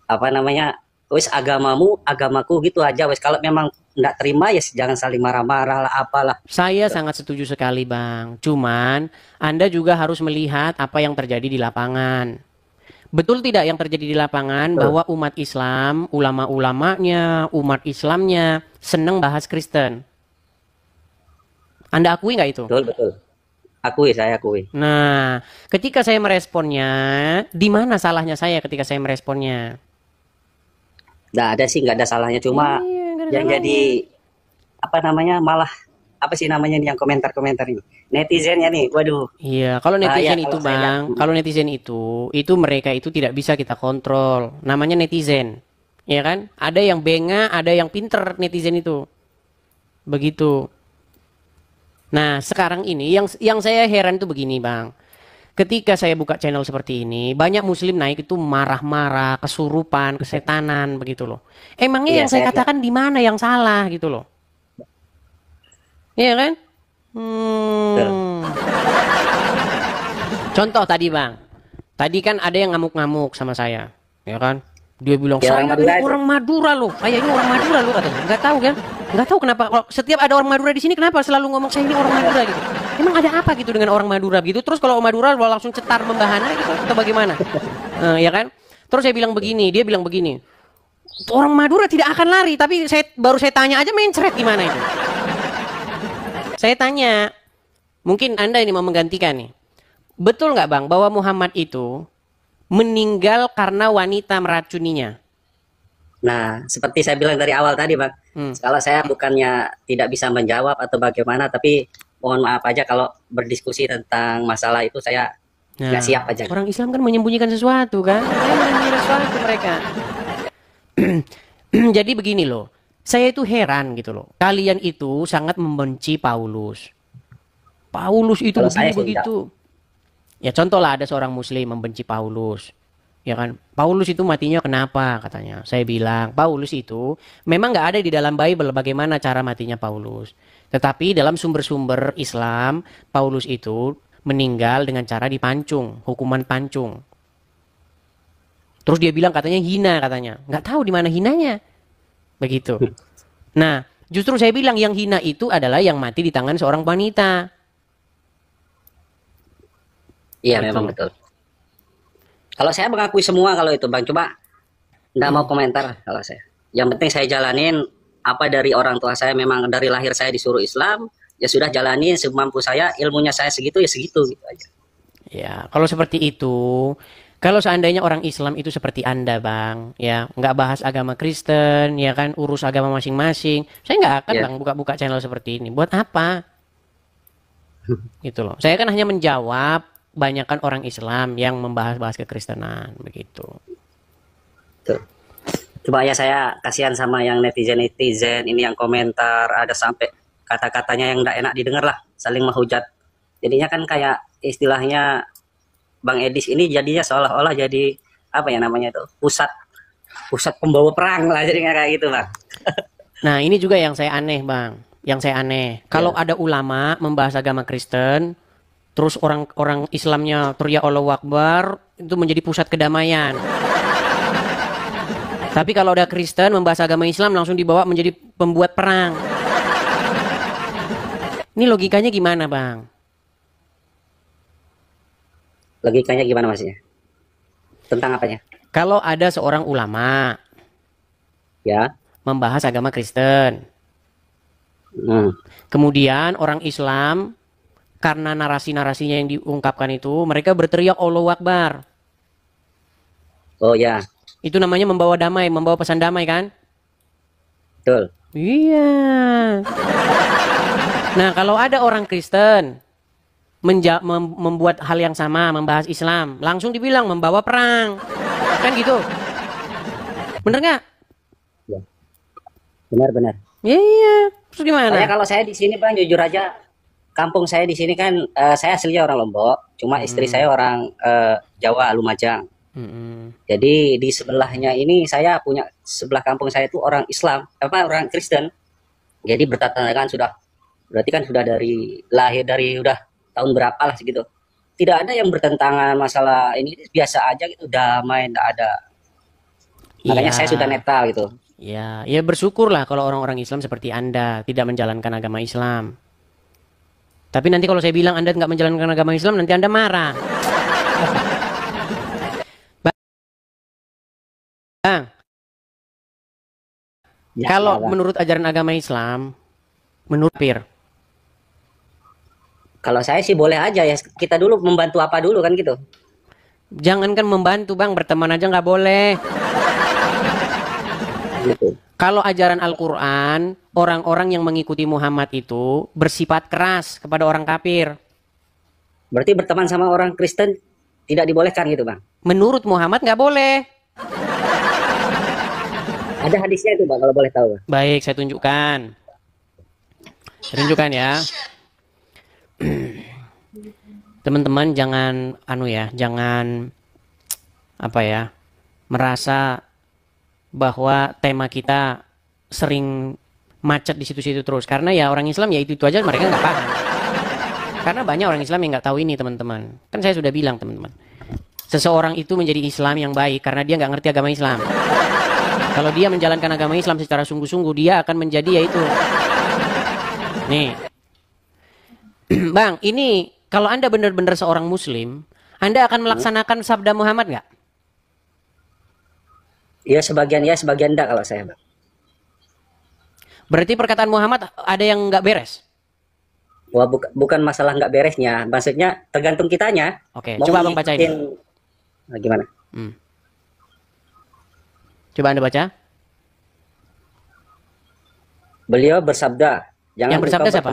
J: apa namanya? Wis agamamu, agamaku gitu aja. Wis kalau memang enggak terima ya jangan saling marah-marah lah apalah.
B: Saya sangat setuju sekali Bang. Cuman Anda juga harus melihat apa yang terjadi di lapangan. Betul tidak yang terjadi di lapangan bahwa umat Islam, ulama-ulamanya, umat Islamnya senang bahas Kristen? Anda akui nggak itu?
J: Betul, betul. Akui, saya akui.
B: Nah, ketika saya meresponnya, di mana salahnya saya ketika saya meresponnya?
J: Nggak ada sih, nggak ada salahnya. Cuma yang jadi apa namanya malah apa sih namanya nih yang komentar-komentar ini netizennya nih, waduh.
B: Iya, kalau netizen itu Bang, kalau netizen itu mereka itu tidak bisa kita kontrol. Namanya netizen, ya kan? Ada yang benga, ada yang pinter netizen itu, begitu. Nah, sekarang ini yang saya heran tuh begini Bang. Ketika saya buka channel seperti ini, banyak muslim naik itu marah-marah, kesurupan, kesetanan, begitu loh. Emangnya yang saya katakan di mana yang salah gitu loh. Iya kan? Contoh tadi Bang. Tadi kan ada yang ngamuk-ngamuk sama saya, ya kan? Dia bilang,
J: Ya,
B: saya ini orang Madura loh. Saya ini orang Madura loh katanya. Nggak tahu kan? Nggak tahu kenapa. Kalau setiap ada orang Madura di sini, kenapa selalu ngomong saya ini orang Madura gitu? Emang ada apa gitu dengan orang Madura gitu? Terus kalau Madura langsung cetar membahana gitu atau bagaimana? Ya kan? Terus saya bilang begini, dia bilang begini. Orang Madura tidak akan lari, tapi baru saya tanya aja mencret gimana itu? Saya tanya, mungkin Anda ini mau menggantikan nih. Betul nggak Bang bahwa Muhammad itu meninggal karena wanita meracuninya?
J: Nah, seperti saya bilang dari awal tadi, Bang. Kalau saya bukannya tidak bisa menjawab atau bagaimana, tapi mohon maaf aja kalau berdiskusi tentang masalah itu saya nggak siap aja.
B: Orang Islam kan menyembunyikan sesuatu kan? Menyembunyikan sesuatu mereka. Jadi begini loh, saya itu heran gitu loh. Kalian itu sangat membenci Paulus. Paulus itu begitu. Ya contoh lah ada seorang muslim membenci Paulus. Ya kan, Paulus itu matinya kenapa katanya. Saya bilang, Paulus itu memang nggak ada di dalam Bible bagaimana cara matinya Paulus. Tetapi dalam sumber-sumber Islam, Paulus itu meninggal dengan cara dipancung, hukuman pancung. Terus dia bilang katanya hina katanya. Nggak tahu di mana hinanya. Begitu. Nah, justru saya bilang yang hina itu adalah yang mati di tangan seorang wanita.
J: Iya, memang betul. Kalau saya mengakui semua kalau itu, Bang. Coba nggak mau komentar kalau saya. Yang penting saya jalanin apa dari orang tua saya, memang dari lahir saya disuruh Islam, ya sudah jalanin semampu saya, ilmunya saya segitu ya segitu gitu aja.
B: Ya, kalau seperti itu, kalau seandainya orang Islam itu seperti Anda, Bang, ya nggak bahas agama Kristen, ya kan, urus agama masing-masing, saya nggak akan Bang buka-buka channel seperti ini. Buat apa? Gitu loh. Saya kan hanya menjawab banyakkan orang Islam yang membahas-bahas kekristenan begitu.
J: Tuh. Coba ya saya kasihan sama yang netizen ini yang komentar, ada sampai kata-katanya yang tidak enak didengar lah, saling menghujat. Jadinya kan kayak istilahnya Bang Edis ini jadinya seolah-olah jadi apa ya namanya itu, pusat pembawa perang lah, jadinya kayak gitu, Bang.
B: Nah, ini juga yang saya aneh, Bang. Yang saya aneh, kalau ada ulama membahas agama Kristen, terus orang Islamnya teriak Allahu Akbar, itu menjadi pusat kedamaian. Tapi kalau ada Kristen membahas agama Islam langsung dibawa menjadi pembuat perang. Ini logikanya gimana, Bang?
J: Logikanya gimana maksudnya? Tentang apanya?
B: Kalau ada seorang ulama
J: ya
B: membahas agama Kristen. Kemudian orang Islam karena narasi-narasinya yang diungkapkan itu, mereka berteriak Allahu Akbar.
J: Oh ya.
B: Itu namanya membawa damai, membawa pesan damai kan?
J: Betul.
B: Iya. Nah, kalau ada orang Kristen membuat hal yang sama, membahas Islam, langsung dibilang membawa perang. Kan gitu. Bener nggak?
J: Ya. Benar-benar.
B: Iya. Terus gimana?
J: Soalnya kalau saya di sini, Bang, jujur aja, kampung saya di sini kan, saya aslinya orang Lombok, cuma istri saya orang Jawa, Lumajang. Jadi di sebelahnya ini saya punya, sebelah kampung saya itu orang Islam, orang Kristen. Jadi bertetanggaan berarti kan sudah dari lahir, dari udah tahun berapa lah segitu. Tidak ada yang bertentangan masalah ini, biasa aja gitu, damai, tidak ada. Makanya saya sudah netral gitu.
B: Ya bersyukurlah kalau orang-orang Islam seperti Anda tidak menjalankan agama Islam. Tapi nanti kalau saya bilang Anda nggak menjalankan agama Islam, nanti Anda marah. Bang, ya, kalau menurut ajaran agama Islam, menurut Pir,
J: kalau saya sih boleh aja ya, kita dulu membantu apa dulu kan gitu.
B: Jangankan membantu, Bang, berteman aja nggak boleh.
J: Gitu.
B: Kalau ajaran Al-Quran, orang-orang yang mengikuti Muhammad itu bersifat keras kepada orang kafir.
J: Berarti berteman sama orang Kristen tidak dibolehkan gitu, Bang?
B: Menurut Muhammad nggak boleh.
J: Ada hadisnya itu, Bang, kalau boleh tahu.
B: Baik, saya tunjukkan. Saya tunjukkan ya. Teman-teman jangan jangan merasa bahwa tema kita sering macet di situ-situ terus, karena ya orang Islam ya itu aja mereka nggak paham. Karena banyak orang Islam yang nggak tahu ini, teman-teman. Kan saya sudah bilang, teman-teman. seseorang itu menjadi Islam yang baik karena dia nggak ngerti agama Islam. Kalau dia menjalankan agama Islam secara sungguh-sungguh, dia akan menjadi yaitu. Nih, Bang, ini kalau Anda benar-benar seorang Muslim, Anda akan melaksanakan sabda Muhammad nggak?
J: Ya sebagian enggak kalau saya, Bang.
B: Berarti perkataan Muhammad ada yang nggak beres?
J: Wah, bukan masalah nggak beresnya, maksudnya tergantung kitanya.
B: Oke, coba Abang bacain.
J: Nah, gimana?
B: Coba Anda baca.
J: Beliau bersabda, jangan
B: yang bersabda siapa?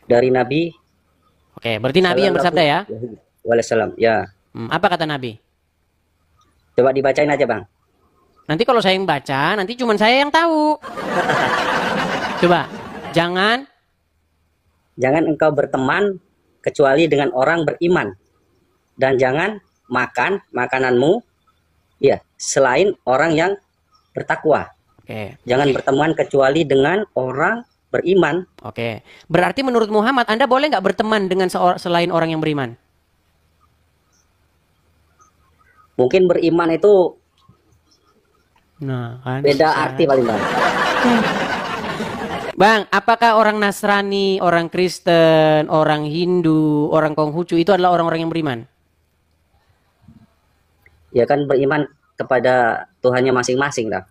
J: Dari Nabi.
B: Oke, berarti Nabi yang bersabda ya?
J: Waalaikumsalam, ya.
B: Apa kata Nabi?
J: Coba dibacain aja, Bang.
B: Nanti kalau saya yang baca, nanti cuma saya yang tahu. Coba, jangan
J: engkau berteman kecuali dengan orang beriman, dan jangan makan makananmu ya selain orang yang bertakwa.
B: Oke.
J: Jangan berteman kecuali dengan orang beriman.
B: Oke. Berarti menurut Muhammad Anda boleh nggak berteman dengan selain orang yang beriman?
J: Mungkin beriman itu
B: kan
J: beda arti paling banyak.
B: Bang, apakah orang Nasrani, orang Kristen, orang Hindu, orang Konghucu itu adalah orang-orang yang beriman?
J: Ya kan beriman kepada Tuhannya masing-masing lah.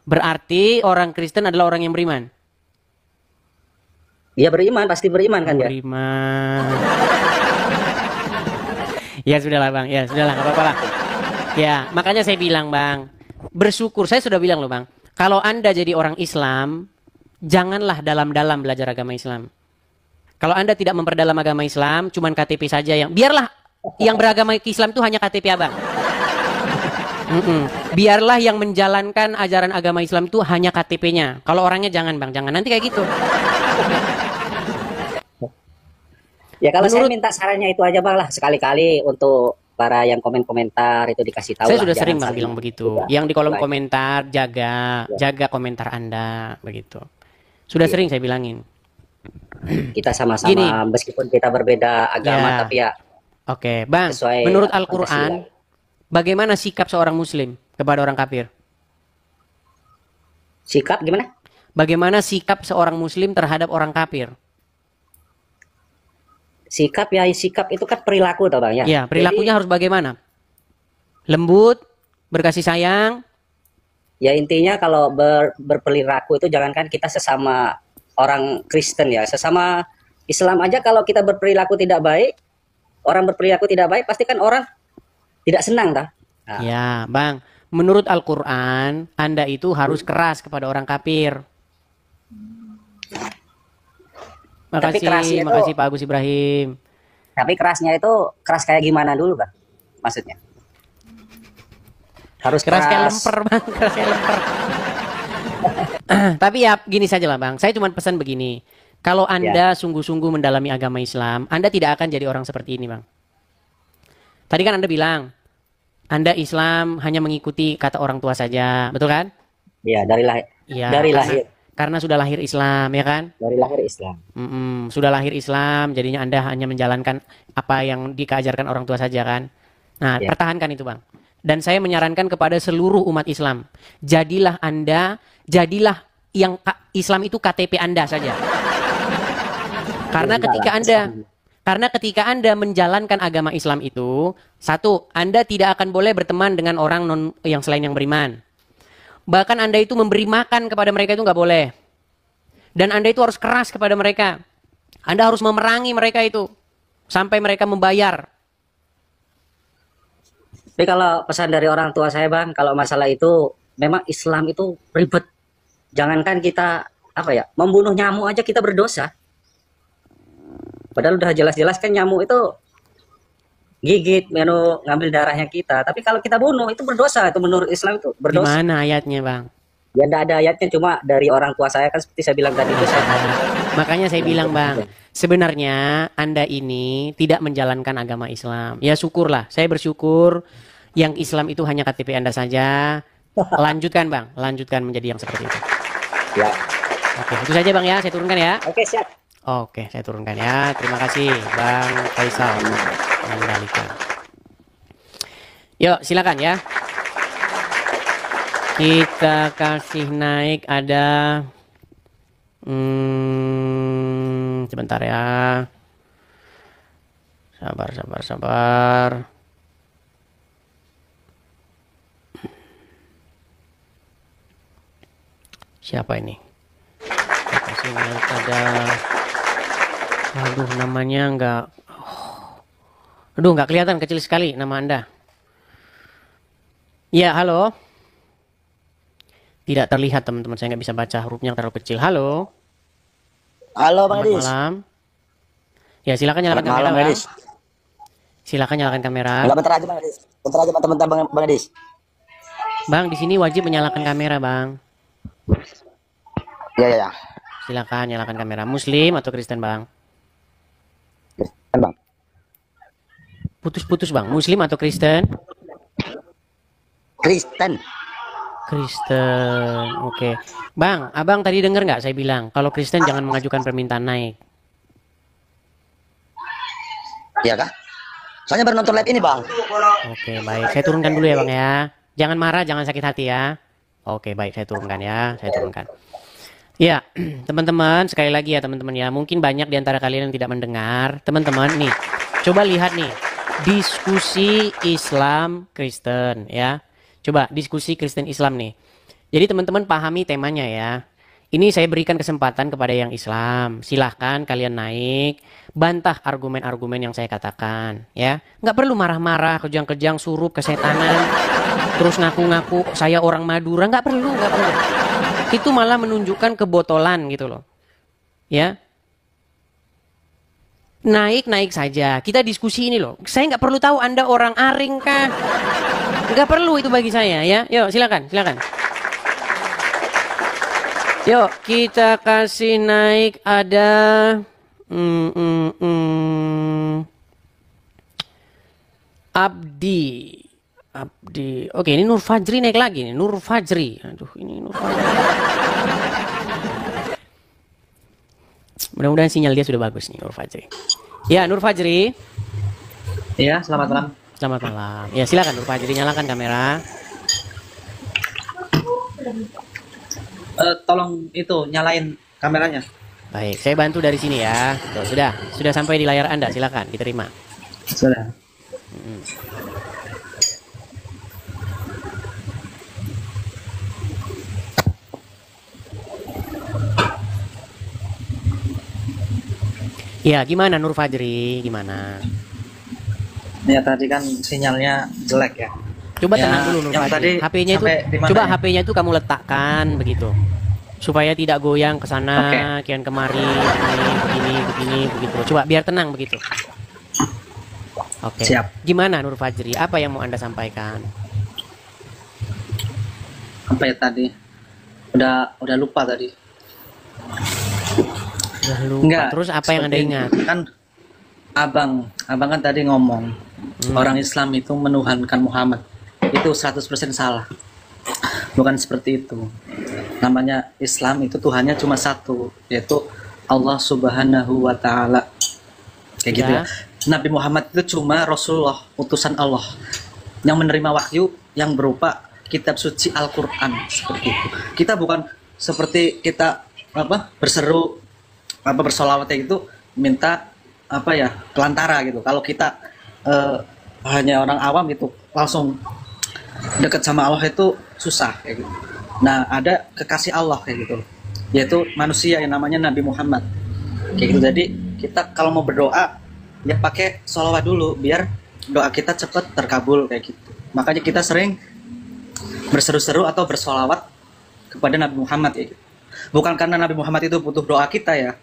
B: Berarti orang Kristen adalah orang yang beriman?
J: Ya beriman, pasti beriman kan ya?
B: Beriman. Ya sudahlah Bang, ya sudahlah, nggak apa-apa lah. Ya, makanya saya bilang Bang, bersyukur, saya sudah bilang loh Bang, kalau Anda jadi orang Islam, janganlah dalam-dalam belajar agama Islam. Kalau Anda tidak memperdalam agama Islam, cuman KTP saja biarlah yang beragama Islam itu hanya KTP Abang. Biarlah yang menjalankan ajaran agama Islam itu hanya KTP-nya. Kalau orangnya jangan Bang, jangan nanti kayak gitu.
J: Ya kalau saya minta sarannya itu aja Bang lah, sekali-kali untuk para yang komen-komentar itu dikasih tahu.
B: Saya sudah sering Bang bilang begitu. Yang di kolom komentar jaga komentar Anda begitu. Sudah sering saya bilangin.
J: Kita sama-sama meskipun kita berbeda agama tapi ya.
B: Oke, Bang. Menurut Al-Qur'an bagaimana sikap seorang muslim kepada orang kafir?
J: Sikap gimana?
B: Bagaimana sikap seorang muslim terhadap orang kafir?
J: Sikap itu kan perilaku toh Bang ya.
B: Iya, perilakunya harus bagaimana? Lembut, berkasih sayang.
J: Ya intinya kalau berperilaku itu jangankan kita sesama orang Kristen ya, sesama Islam aja kalau kita berperilaku tidak baik, orang berperilaku tidak baik pasti kan orang tidak senang dah. Nah.
B: Ya, Bang. Menurut Al-Qur'an, Anda itu harus keras kepada orang kafir. Makasih Pak Agus Ibrahim.
J: Tapi kerasnya itu keras kayak gimana dulu Bang? Maksudnya? Harus
B: keras kayak lemper Bang, keras kayak lemper. Tapi ya gini saja lah Bang, saya cuma pesan begini. Kalau Anda sungguh-sungguh mendalami agama Islam, Anda tidak akan jadi orang seperti ini Bang. Tadi kan Anda bilang, Anda Islam hanya mengikuti kata orang tua saja, betul kan?
J: Iya, dari lahir.
B: Karena sudah lahir Islam, ya kan?
J: Dari lahir Islam.
B: Sudah lahir Islam, jadinya Anda hanya menjalankan apa yang dikajarkan orang tua saja kan? Nah, pertahankan itu Bang. Dan saya menyarankan kepada seluruh umat Islam, jadilah yang Islam itu KTP Anda saja. Karena ketika Anda menjalankan agama Islam itu, satu, Anda tidak akan boleh berteman dengan orang yang selain yang beriman. Bahkan Anda itu memberi makan kepada mereka itu nggak boleh. Dan Anda itu harus keras kepada mereka. Anda harus memerangi mereka itu. Sampai mereka membayar.
J: Tapi kalau pesan dari orang tua saya Bang, kalau masalah itu, memang Islam itu ribet. Jangankan kita, membunuh nyamuk aja kita berdosa. Padahal udah jelas-jelas kan nyamuk itu gigit, ngambil darahnya kita. Tapi kalau kita bunuh itu berdosa, itu menurut Islam itu berdosa.
B: Gimana ayatnya Bang?
J: Ya tidak ada ayatnya, cuma dari orang tua saya kan seperti saya bilang tadi itu.
B: Makanya saya bilang Bang, sebenarnya Anda ini tidak menjalankan agama Islam. Ya syukurlah, saya bersyukur yang Islam itu hanya KTP Anda saja. Lanjutkan Bang, lanjutkan menjadi yang seperti itu.
J: Ya.
B: Oke, itu saja Bang ya, saya turunkan ya.
J: Oke, siap.
B: Oke, saya turunkan ya. Terima kasih Bang Faisal. Mandalika. Yuk, silakan ya. Kita kasih naik ada sebentar ya. Sabar. Siapa ini? Kita kasih naik ada. Aduh, namanya enggak. Aduh, nggak kelihatan, kecil sekali nama Anda. Ya, halo. Tidak terlihat teman-teman, saya nggak bisa baca hurufnya terlalu kecil. Halo.
G: Halo Bang Edis.
B: Malam. Ya, silakan nyalakan kamera, Bang. Silakan nyalakan kamera.
G: Bentar aja Bang Edis. Bentar aja teman-teman Bang Edis.
B: Bang, di sini wajib menyalakan kamera, Bang.
G: Ya.
B: Silakan nyalakan kamera. Muslim atau Kristen, Bang?
G: Kristen, Bang.
B: Putus-putus, Bang. Muslim atau Kristen?
G: Kristen.
B: Kristen, oke. Bang, abang tadi dengar nggak saya bilang kalau Kristen jangan mengajukan permintaan naik?
G: Iya kah? Soalnya baru nonton live ini, Bang.
B: Oke, baik. Saya turunkan dulu ya, Bang ya. Jangan marah, jangan sakit hati ya. Oke, baik. Saya turunkan ya. Saya turunkan. Ya, teman-teman, sekali lagi ya teman-teman ya. Mungkin banyak di antara kalian yang tidak mendengar. Teman-teman, nih. Coba lihat nih. Diskusi Islam Kristen ya. Coba diskusi Kristen Islam nih. Jadi teman-teman pahami temanya ya. Ini saya berikan kesempatan kepada yang Islam. Silahkan kalian naik. Bantah argumen-argumen yang saya katakan ya. Nggak perlu marah-marah, kejang-kejang, surup, kesetanan. Terus ngaku-ngaku saya orang Madura. Nggak perlu. Itu malah menunjukkan kebotolan gitu loh. Ya. Naik saja. Kita diskusi ini loh. Saya nggak perlu tahu Anda orang Aring kah. Nggak perlu itu bagi saya ya. Yuk silakan. Yuk kita kasih naik ada Abdi. Oke, ini Nur Fajri naik lagi nih. Nur Fajri. Aduh, ini Nur Fajri. Mudah-mudahan sinyal dia sudah bagus nih Nur Fajri. Ya, Nur Fajri.
C: Iya, selamat malam.
B: Selamat malam. Ya, silakan Nur Fajri, nyalakan kamera.
C: Tolong itu nyalain kameranya.
B: Baik, saya bantu dari sini ya. Tuh, sudah sampai di layar Anda, silakan diterima.
C: Sudah.
B: Ya, gimana Nur Fajri? Gimana?
C: Ya tadi kan sinyalnya jelek ya.
B: Coba
C: ya,
B: tenang dulu Nur Fajri. HP-nya itu coba ya? HP-nya itu kamu letakkan begitu. Supaya tidak goyang ke sana, kian kemari, begini, begitu. Coba biar tenang begitu. Oke.
C: Siap.
B: Gimana Nur Fajri? Apa yang mau Anda sampaikan?
C: Apa ya tadi? Udah lupa tadi.
B: Udah lupa.
C: Enggak.
B: Terus apa yang Anda ingat?
C: Kan abang kan tadi ngomong orang Islam itu menuhankan Muhammad. Itu 100% salah. Bukan seperti itu. Namanya Islam itu Tuhannya cuma satu, yaitu Allah Subhanahu wa Ta'ala. Kayak gitu ya. Nabi Muhammad itu cuma Rasulullah, utusan Allah yang menerima wahyu yang berupa kitab suci Al-Qur'an seperti itu. Kita bukan seperti kita berseru bersolawat itu minta kelantara gitu. Kalau kita hanya orang awam itu langsung dekat sama Allah itu susah kayak gitu. Nah, ada kekasih Allah kayak gitu, yaitu manusia yang namanya Nabi Muhammad kayak gitu. Jadi kita kalau mau berdoa ya pakai sholawat dulu biar doa kita cepat terkabul kayak gitu. Makanya kita sering berseru-seru atau bersolawat kepada Nabi Muhammad kayak gitu. Bukan karena Nabi Muhammad itu butuh doa kita ya,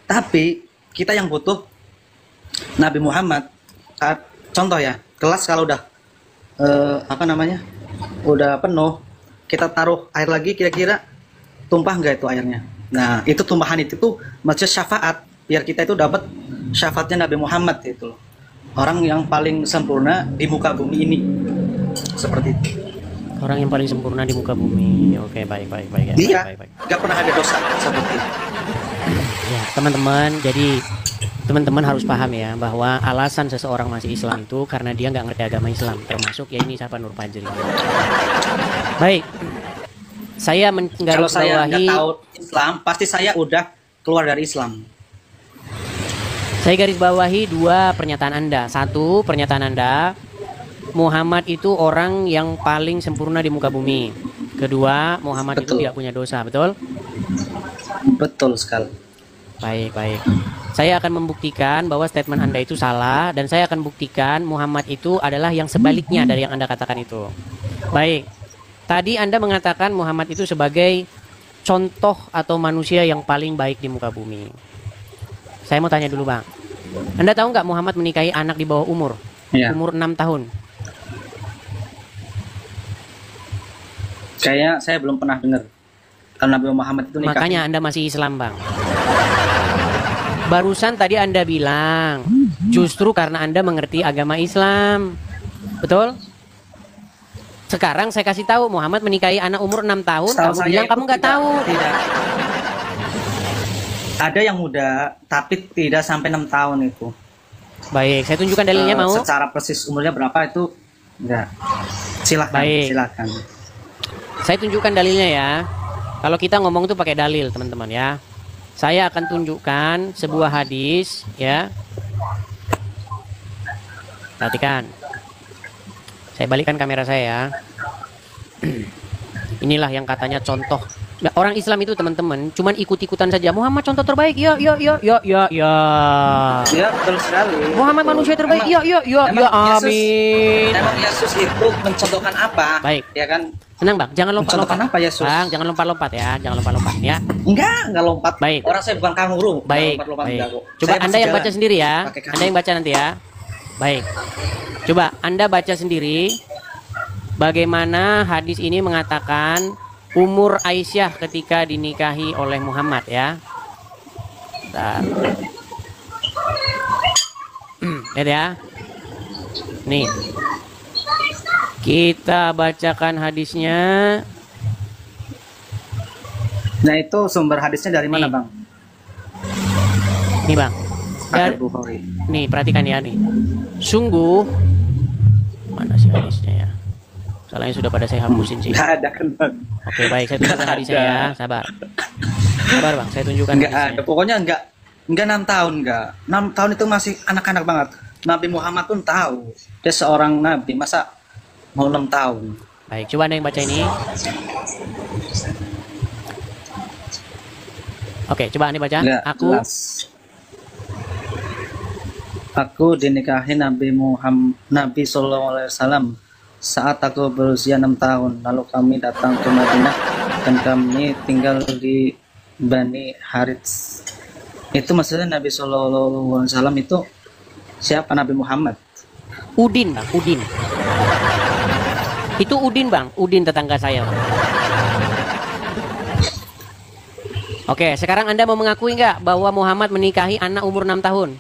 C: tapi kita yang butuh Nabi Muhammad. Contoh ya, kelas kalau udah udah penuh, kita taruh air lagi, kira-kira tumpah nggak itu airnya? Nah, itu tumpahan itu tuh maksudnya syafaat, biar kita itu dapat syafaatnya Nabi Muhammad itu loh. Orang yang paling sempurna di muka bumi ini. Seperti itu.
B: Orang yang paling sempurna di muka bumi. Oke, baik.
C: Dia
B: baik.
C: nggak pernah ada dosa seperti itu.
B: Ya, teman-teman, jadi teman-teman harus paham ya bahwa alasan seseorang masih Islam itu karena dia nggak ngerti agama Islam, termasuk ya ini siapa Nur Fajri. Baik, saya
C: Kalau saya nggak
B: menggarisbawahi,
C: tahu Islam, pasti saya udah keluar dari Islam.
B: saya garis bawahi dua pernyataan Anda. Satu, pernyataan Anda, Muhammad itu orang yang paling sempurna di muka bumi. Kedua, Muhammad itu tidak punya dosa, betul?
C: Betul sekali.
B: Baik. Saya akan membuktikan bahwa statement Anda itu salah, dan saya akan buktikan Muhammad itu adalah yang sebaliknya dari yang Anda katakan itu. Baik, tadi Anda mengatakan Muhammad itu sebagai contoh atau manusia yang paling baik di muka bumi. Saya mau tanya dulu Bang, Anda tahu nggak Muhammad menikahi anak di bawah umur?
C: Iya.
B: Umur 6 tahun.
C: Kayak saya belum pernah dengar kalau Nabi Muhammad itu nikah.
B: Makanya Anda masih Islam Bang. Barusan tadi Anda bilang justru karena Anda mengerti agama Islam, betul? Sekarang saya kasih tahu Muhammad menikahi anak umur 6 tahun.
C: Setahu
B: Kamu
C: saya
B: bilang
C: itu
B: kamu nggak tahu.
C: Tidak. Ada yang muda tapi tidak sampai 6 tahun itu.
B: Baik, saya tunjukkan dalilnya mau.
C: Secara persis umurnya berapa itu enggak. Silakan,
B: Baik.
C: silakan.
B: Saya tunjukkan dalilnya ya. Kalau kita ngomong tuh pakai dalil teman-teman ya. Saya akan tunjukkan sebuah hadis ya. Perhatikan. Saya balikkan kamera saya ya. Inilah yang katanya contoh. Nah, orang Islam itu teman-teman cuman ikut-ikutan saja. Muhammad contoh terbaik. Ya.
C: Ya, betul sekali.
B: Muhammad manusia terbaik. Ya, amin.
C: Emang Yesus itu mencontohkan apa?
B: Baik.
C: Ya kan?
B: Tenang Bang, jangan lompat-lompat.
C: Mencontohkan apa Yesus?
B: Bang, jangan lompat-lompat ya. Jangan lompat-lompat ya.
C: Enggak lompat.
B: Baik.
C: Orang saya bukan kanguru.
B: Baik.
C: Lompat-lompat
B: Baik.
C: enggak kok.
B: Coba
C: Saya
B: Anda
C: masih
B: yang baca
C: jalan.
B: sendiri ya.
C: Pakai kaki.
B: Anda yang baca nanti ya. Baik. Coba Anda baca sendiri bagaimana hadis ini mengatakan umur Aisyah ketika dinikahi oleh Muhammad ya. Bentar. Lihat ya. Nih. Kita bacakan hadisnya.
C: Nah, itu sumber hadisnya dari mana, Bang?
B: Nih, Bang.
C: Dari Bukhari.
B: Nih, perhatikan ya nih. Sungguh mana sih hadisnya ya? Salahnya sudah pada saya hapusin sih.
C: Nggak ada kan, Bang?
B: Oke, baik, saya tunjukkan hadisnya ya. Sabar. Sabar, Bang. Saya tunjukkan
C: Nggak
B: hadisnya.
C: ada. Pokoknya enggak 6 tahun enggak. 6 tahun itu masih anak-anak banget. Nabi Muhammad pun tahu dia seorang nabi, masa mau 6 tahun.
B: Baik, coba Anda yang baca ini. Oke, coba Anda baca.
C: Nggak
B: Aku
C: jelas. Aku dinikahi Nabi SAW saat aku berusia 6 tahun. Lalu kami datang ke Madinah dan kami tinggal di Bani Harits. Itu maksudnya Nabi SAW itu siapa? Nabi Muhammad.
B: Udin, Bang. Udin. Itu Udin, Bang. Udin tetangga saya, Bang. Oke, sekarang Anda mau mengakui nggak bahwa Muhammad menikahi anak umur 6 tahun?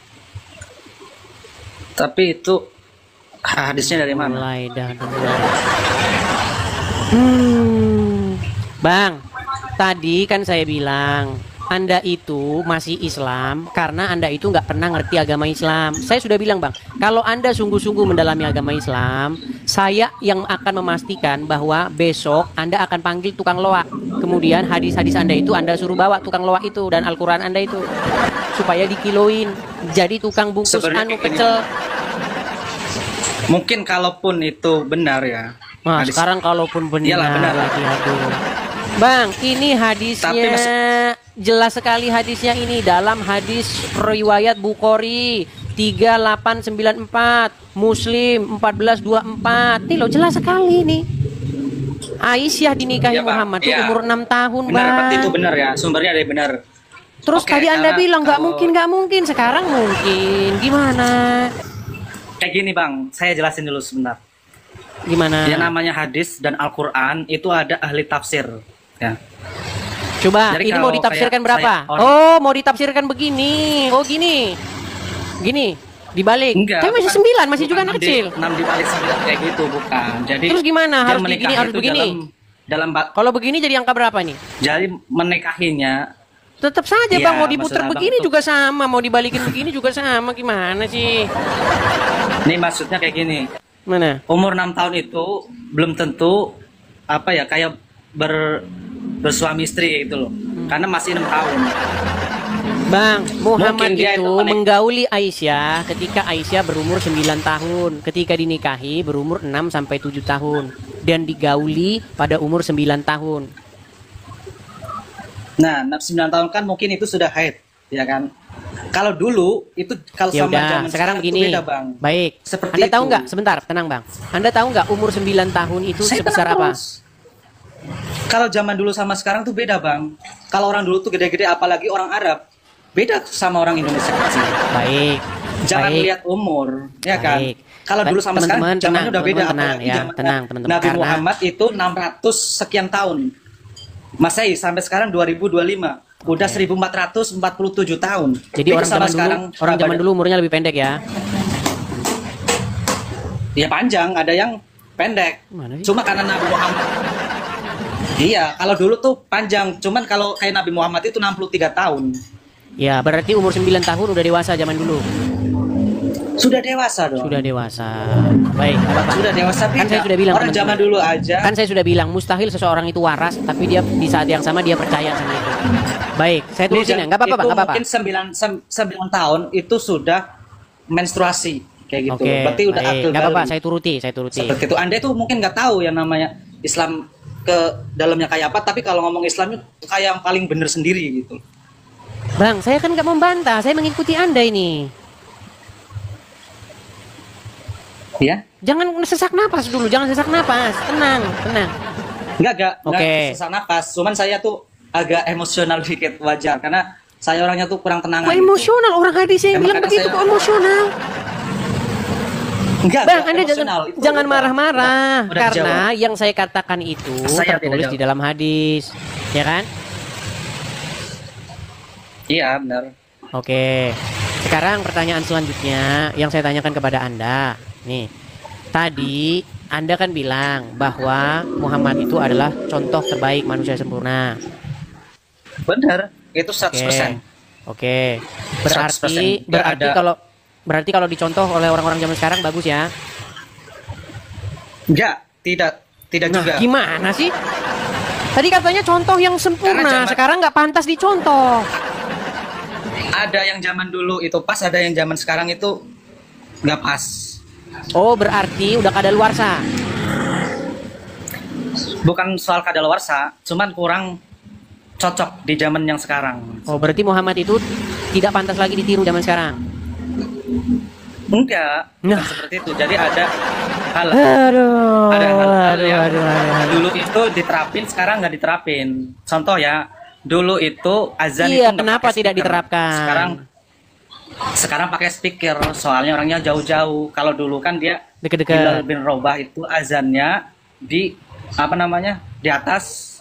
C: Tapi itu hadisnya dari mana?
B: Mulai dah dulu. Bang, tadi kan saya bilang Anda itu masih Islam karena Anda itu nggak pernah ngerti agama Islam. Saya sudah bilang Bang, kalau Anda sungguh-sungguh mendalami agama Islam, saya yang akan memastikan bahwa besok Anda akan panggil tukang loak. Kemudian hadis-hadis Anda itu Anda suruh bawa tukang loak itu dan Al-Quran Anda itu supaya dikiloin jadi tukang bungkus
C: Sebenarnya
B: pecel.
C: Mungkin kalaupun itu benar ya.
B: Nah, sekarang kalaupun benar,
C: Iyalah, benar
B: lagi aduh. Bang, ini hadisnya
C: Tapi
B: jelas sekali hadisnya ini dalam hadis riwayat Bukhari 3894, Muslim 1424. Nih loh jelas sekali nih. Aisyah dinikahi
C: Iya, Bang.
B: Muhammad tuh
C: Iya.
B: umur 6 tahun,
C: Benar,
B: Bang.
C: berarti itu benar ya. Sumbernya ada benar.
B: Terus
C: Oke,
B: tadi Anda bilang nggak
C: kalau-
B: mungkin, sekarang mungkin. Gimana?
C: Kayak gini Bang, saya jelasin dulu sebentar.
B: Gimana?
C: Yang namanya hadis dan Al-Quran itu ada ahli tafsir. Ya.
B: Coba,
C: Jadi
B: ini mau
C: kalau
B: ditafsirkan
C: kayak
B: berapa?
C: saya
B: Oh, mau ditafsirkan begini. Oh, gini. Gini, dibalik.
C: Enggak,
B: Tapi masih
C: bukan-
B: 9, masih juga anak
C: bukan
B: kecil.
C: 6 dibalik 9 kayak gitu, bukan. Jadi
B: Terus gimana?
C: dia
B: Harus begini,
C: menikah
B: harus
C: itu
B: begini?
C: Dalam
B: Kalau begini jadi angka berapa nih?
C: jadi menikahinya
B: Tetap saja
C: Iya,
B: Bang, mau diputar
C: maksud abang
B: begini
C: itu-
B: juga sama, mau dibalikin begini juga sama, gimana sih?
C: Nih maksudnya kayak gini.
B: Mana?
C: Umur 6 tahun itu belum tentu apa ya kayak bersuami istri gitu loh. Karena masih 6 tahun.
B: Bang, Muhammad
C: Mungkin dia
B: itu
C: itu paling-
B: menggauli Aisyah ketika Aisyah berumur 9 tahun, ketika dinikahi berumur 6 sampai 7 tahun dan digauli pada umur 9 tahun.
C: Nah, 9 tahun kan mungkin itu sudah haid, ya kan? Kalau dulu itu kalau
B: Ya
C: sama
B: udah,
C: zaman
B: sekarang
C: itu
B: begini.
C: beda, Bang.
B: Baik.
C: Seperti
B: Anda tahu
C: itu.
B: nggak? Sebentar, tenang Bang. Anda tahu nggak umur 9 tahun itu
C: Saya
B: sebesar
C: tenang
B: apa?
C: terus. Kalau zaman dulu sama sekarang tuh beda, Bang. Kalau orang dulu tuh gede-gede, apalagi orang Arab, beda sama orang Indonesia kecil.
B: Baik.
C: Jangan
B: Baik.
C: lihat umur, ya kan?
B: Baik.
C: Kalau dulu sama sekarang
B: Teman-teman,
C: zamannya
B: tenang,
C: udah beda.
B: teman-teman, tenang,
C: apalagi
B: ya,
C: zaman
B: tenang, teman-teman.
C: Nabi
B: Karena-
C: Muhammad itu 600 sekian tahun. Masehi sampai sekarang 2025. Udah 1447 tahun.
B: Jadi
C: Itu
B: orang
C: sama
B: zaman dulu,
C: sekarang
B: orang zaman
C: beda.
B: dulu umurnya lebih pendek ya.
C: Ya panjang, ada yang pendek.
B: Mana sih?
C: Cuma karena Nabi Muhammad. Iya, kalau dulu tuh panjang. Cuman kalau kayak Nabi Muhammad itu 63 tahun.
B: Ya, berarti umur 9 tahun udah dewasa zaman dulu.
C: Sudah dewasa dong.
B: Sudah dewasa. Baik, nggak apa-apa.
C: Sudah dewasa
B: Kan
C: beda.
B: saya sudah bilang
C: Orang
B: teman-teman.
C: zaman dulu aja.
B: Kan saya sudah bilang mustahil seseorang itu waras, tapi dia di saat yang sama dia percaya sama itu. Baik, saya tulisin ya. Nggak apa-apa, Bang,
C: Itu
B: nggak apa-apa.
C: mungkin 9 tahun itu sudah menstruasi kayak gitu.
B: Oke,
C: Berarti udah
B: baik.
C: akil
B: Nggak apa-apa,
C: balik.
B: saya turuti.
C: Seperti itu. Anda itu mungkin nggak tahu yang namanya Islam ke dalamnya kayak apa, tapi kalau ngomong Islam itu kayak yang paling bener sendiri gitu.
B: Bang, saya kan nggak membantah, saya mengikuti Anda ini.
C: Ya?
B: Jangan sesak napas dulu, jangan sesak napas. Tenang, tenang.
C: Enggak
B: Oke.
C: sesak napas. Cuman saya tuh agak emosional dikit, wajar karena saya orangnya tuh kurang tenang.
B: Kok emosional? Orang hadisnya yang bilang begitu kok emosional.
C: Enggak,
B: Bang,
C: enggak
B: Anda
C: emosional. Itu
B: jangan
C: udah-
B: marah-marah
C: udah
B: karena
C: dijawab.
B: yang saya katakan itu
C: Saya tidak
B: tertulis
C: jawab.
B: di dalam hadis, ya kan?
C: Iya, benar.
B: Oke. Sekarang pertanyaan selanjutnya yang saya tanyakan kepada Anda. Nih. Tadi Anda kan bilang bahwa Muhammad itu adalah contoh terbaik manusia sempurna.
C: Benar. Itu 100%.
B: Oke.
C: 100%. Nggak ada-
B: Berarti kalau dicontoh oleh orang-orang zaman sekarang bagus ya.
C: Enggak, tidak
B: Nah,
C: juga.
B: gimana sih? Tadi katanya contoh yang
C: Karena
B: sempurna,
C: zaman-
B: sekarang nggak pantas dicontoh.
C: Ada yang zaman dulu itu pas, ada yang zaman sekarang itu nggak pas.
B: Oh, berarti udah kadaluarsa.
C: Bukan soal kadaluarsa, cuman kurang cocok di zaman yang sekarang.
B: Oh, berarti Muhammad itu tidak pantas lagi ditiru zaman sekarang.
C: Enggak, bukan seperti itu. Jadi ada hal,
B: Aduh,
C: ada hal-hal
B: aduh,
C: yang
B: aduh, aduh.
C: dulu itu diterapin, sekarang nggak diterapin. Contoh ya, dulu itu azan itu
B: Iya,
C: nggak
B: kenapa
C: pakai
B: tidak
C: speaker.
B: diterapkan?
C: Sekarang pakai speaker, soalnya orangnya jauh-jauh. Kalau dulu kan dia
B: Deket-deket.
C: Bilal bin Rabah itu azannya di apa namanya di atas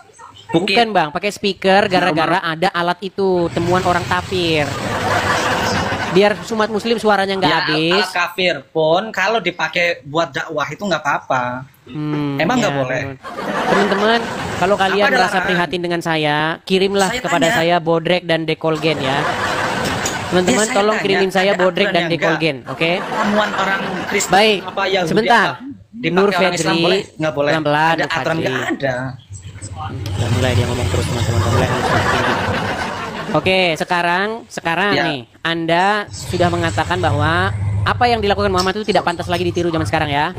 C: bukit.
B: Bukan Bang, pakai speaker gara-gara ada alat itu, temuan orang kafir. Biar umat muslim suaranya nggak
C: Ya,
B: habis.
C: alat kafir pun kalau dipakai buat dakwah itu nggak apa-apa. Emang nggak
B: ya,
C: boleh?
B: Teman-teman, kalau kalian
C: Apa ada
B: merasa
C: larangan?
B: prihatin dengan saya, kirimlah
C: Saya
B: kepada
C: tanya.
B: saya bodrek dan dekolgen ya. Teman-teman,
C: saya
B: tolong
C: tanya,
B: kirimin saya
C: ada
B: bodrek
C: aturan
B: dan
C: yang
B: dekolgen, oke?
C: Ramuan orang Kristen
B: Baik,
C: apa Yahudi
B: sebentar.
C: apa, dipakai
B: Nur
C: orang Islam
B: Fedri,
C: boleh? Nggak boleh.
B: pelan-pelan,
C: Ada
B: Nur
C: aturan
B: Fedri.
C: nggak ada.
B: Udah mulai dia ngomong terus teman-teman. Udah mulai emosi tinggi. Oke, sekarang
C: Ya.
B: nih, Anda sudah mengatakan bahwa apa yang dilakukan Muhammad itu tidak pantas lagi ditiru zaman sekarang ya.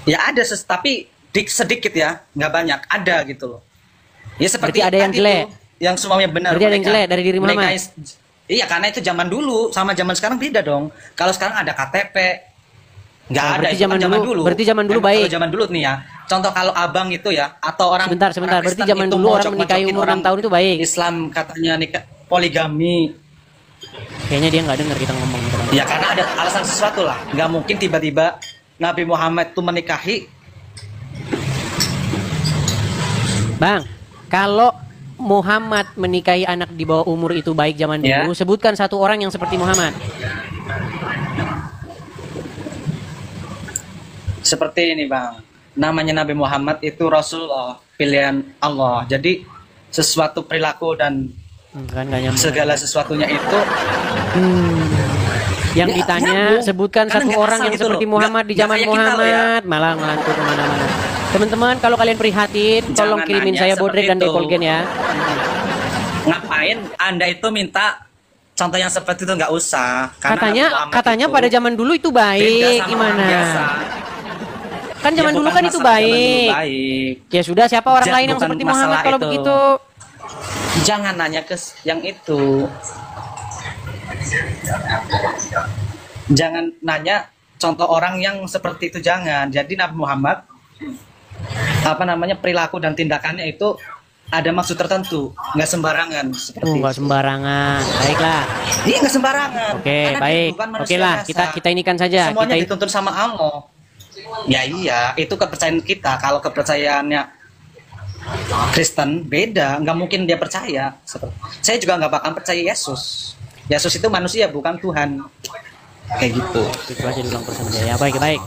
C: Ya ada tapi sedikit ya, nggak banyak. Ada gitu loh. Ya seperti
B: Berarti ada yang
C: tadi
B: jelek.
C: tuh, yang semuanya benar.
B: Berarti ada yang jelek dari diri Muhammad.
C: Iya, karena itu zaman dulu sama zaman sekarang beda dong. Kalau sekarang ada KTP, nggak
B: Oh,
C: ada.
B: berarti
C: Itu kan
B: zaman dulu- berarti zaman dulu
C: Emang
B: baik.
C: Kalau zaman dulu nih ya. Contoh kalau abang itu ya, atau orang
B: Sebentar.
C: orang
B: Berarti
C: Kristen
B: zaman
C: itu
B: dulu orang
C: mojok-mojokin
B: menikahi umur
C: orang
B: 6 tahun itu baik.
C: Islam katanya nikah poligami.
B: Kayaknya dia nggak dengar kita ngomong.
C: Ya karena ada alasan sesuatu lah. Nggak mungkin tiba-tiba Nabi Muhammad itu menikahi.
B: Bang, kalau Muhammad menikahi anak di bawah umur itu baik zaman
C: Ya.
B: dulu, sebutkan satu orang yang seperti Muhammad.
C: Seperti ini bang, namanya Nabi Muhammad itu Rasulullah, pilihan Allah. Jadi sesuatu perilaku dan
B: kan nggak nyambung.
C: segala sesuatunya itu
B: yang
C: ya,
B: ditanya
C: nyambung.
B: sebutkan
C: Karena
B: satu
C: nggak
B: orang
C: asal
B: yang
C: gitu
B: seperti
C: loh.
B: Muhammad di
C: Nggak
B: zaman
C: kayak kita loh ya.
B: Muhammad, malah ngelantur kemana-mana. Teman-teman, kalau kalian prihatin, tolong
C: Jangan
B: kirimin
C: nanya
B: saya Bodrek dan
C: seperti itu.
B: Dekolgen ya.
C: Ngapain Anda itu minta contoh yang seperti itu? Nggak usah. Karena Muhammad
B: Katanya
C: itu
B: pada zaman dulu itu
C: beda
B: baik,
C: sama
B: gimana?
C: orang biasa.
B: Kan zaman
C: Ya,
B: dulu
C: bukan
B: kan itu
C: masalah zaman dulu
B: baik.
C: baik.
B: Ya sudah, siapa orang lain yang
C: Bukan
B: seperti
C: masalah
B: Muhammad kalau
C: itu.
B: begitu?
C: Jangan nanya ke yang itu. Jangan nanya contoh orang yang seperti itu, jangan. Jadi Nabi Muhammad perilaku dan tindakannya itu ada maksud tertentu, nggak sembarangan seperti
B: Nggak sembarangan. Baiklah.
C: Iya, nggak sembarangan.
B: Oke,
C: Karena dia
B: baik.
C: bukan manusia
B: Oke lah,
C: biasa.
B: kita inikan saja.
C: Semuanya
B: Kita
C: dituntun sama Allah. Ya iya, itu kepercayaan kita. Kalau kepercayaannya Kristen beda, nggak mungkin dia percaya. Saya juga nggak bakal percaya Yesus. Yesus itu manusia, bukan Tuhan. Kayak gitu.
B: Itu aja diulang terus sama dia. Ya, baik, baik.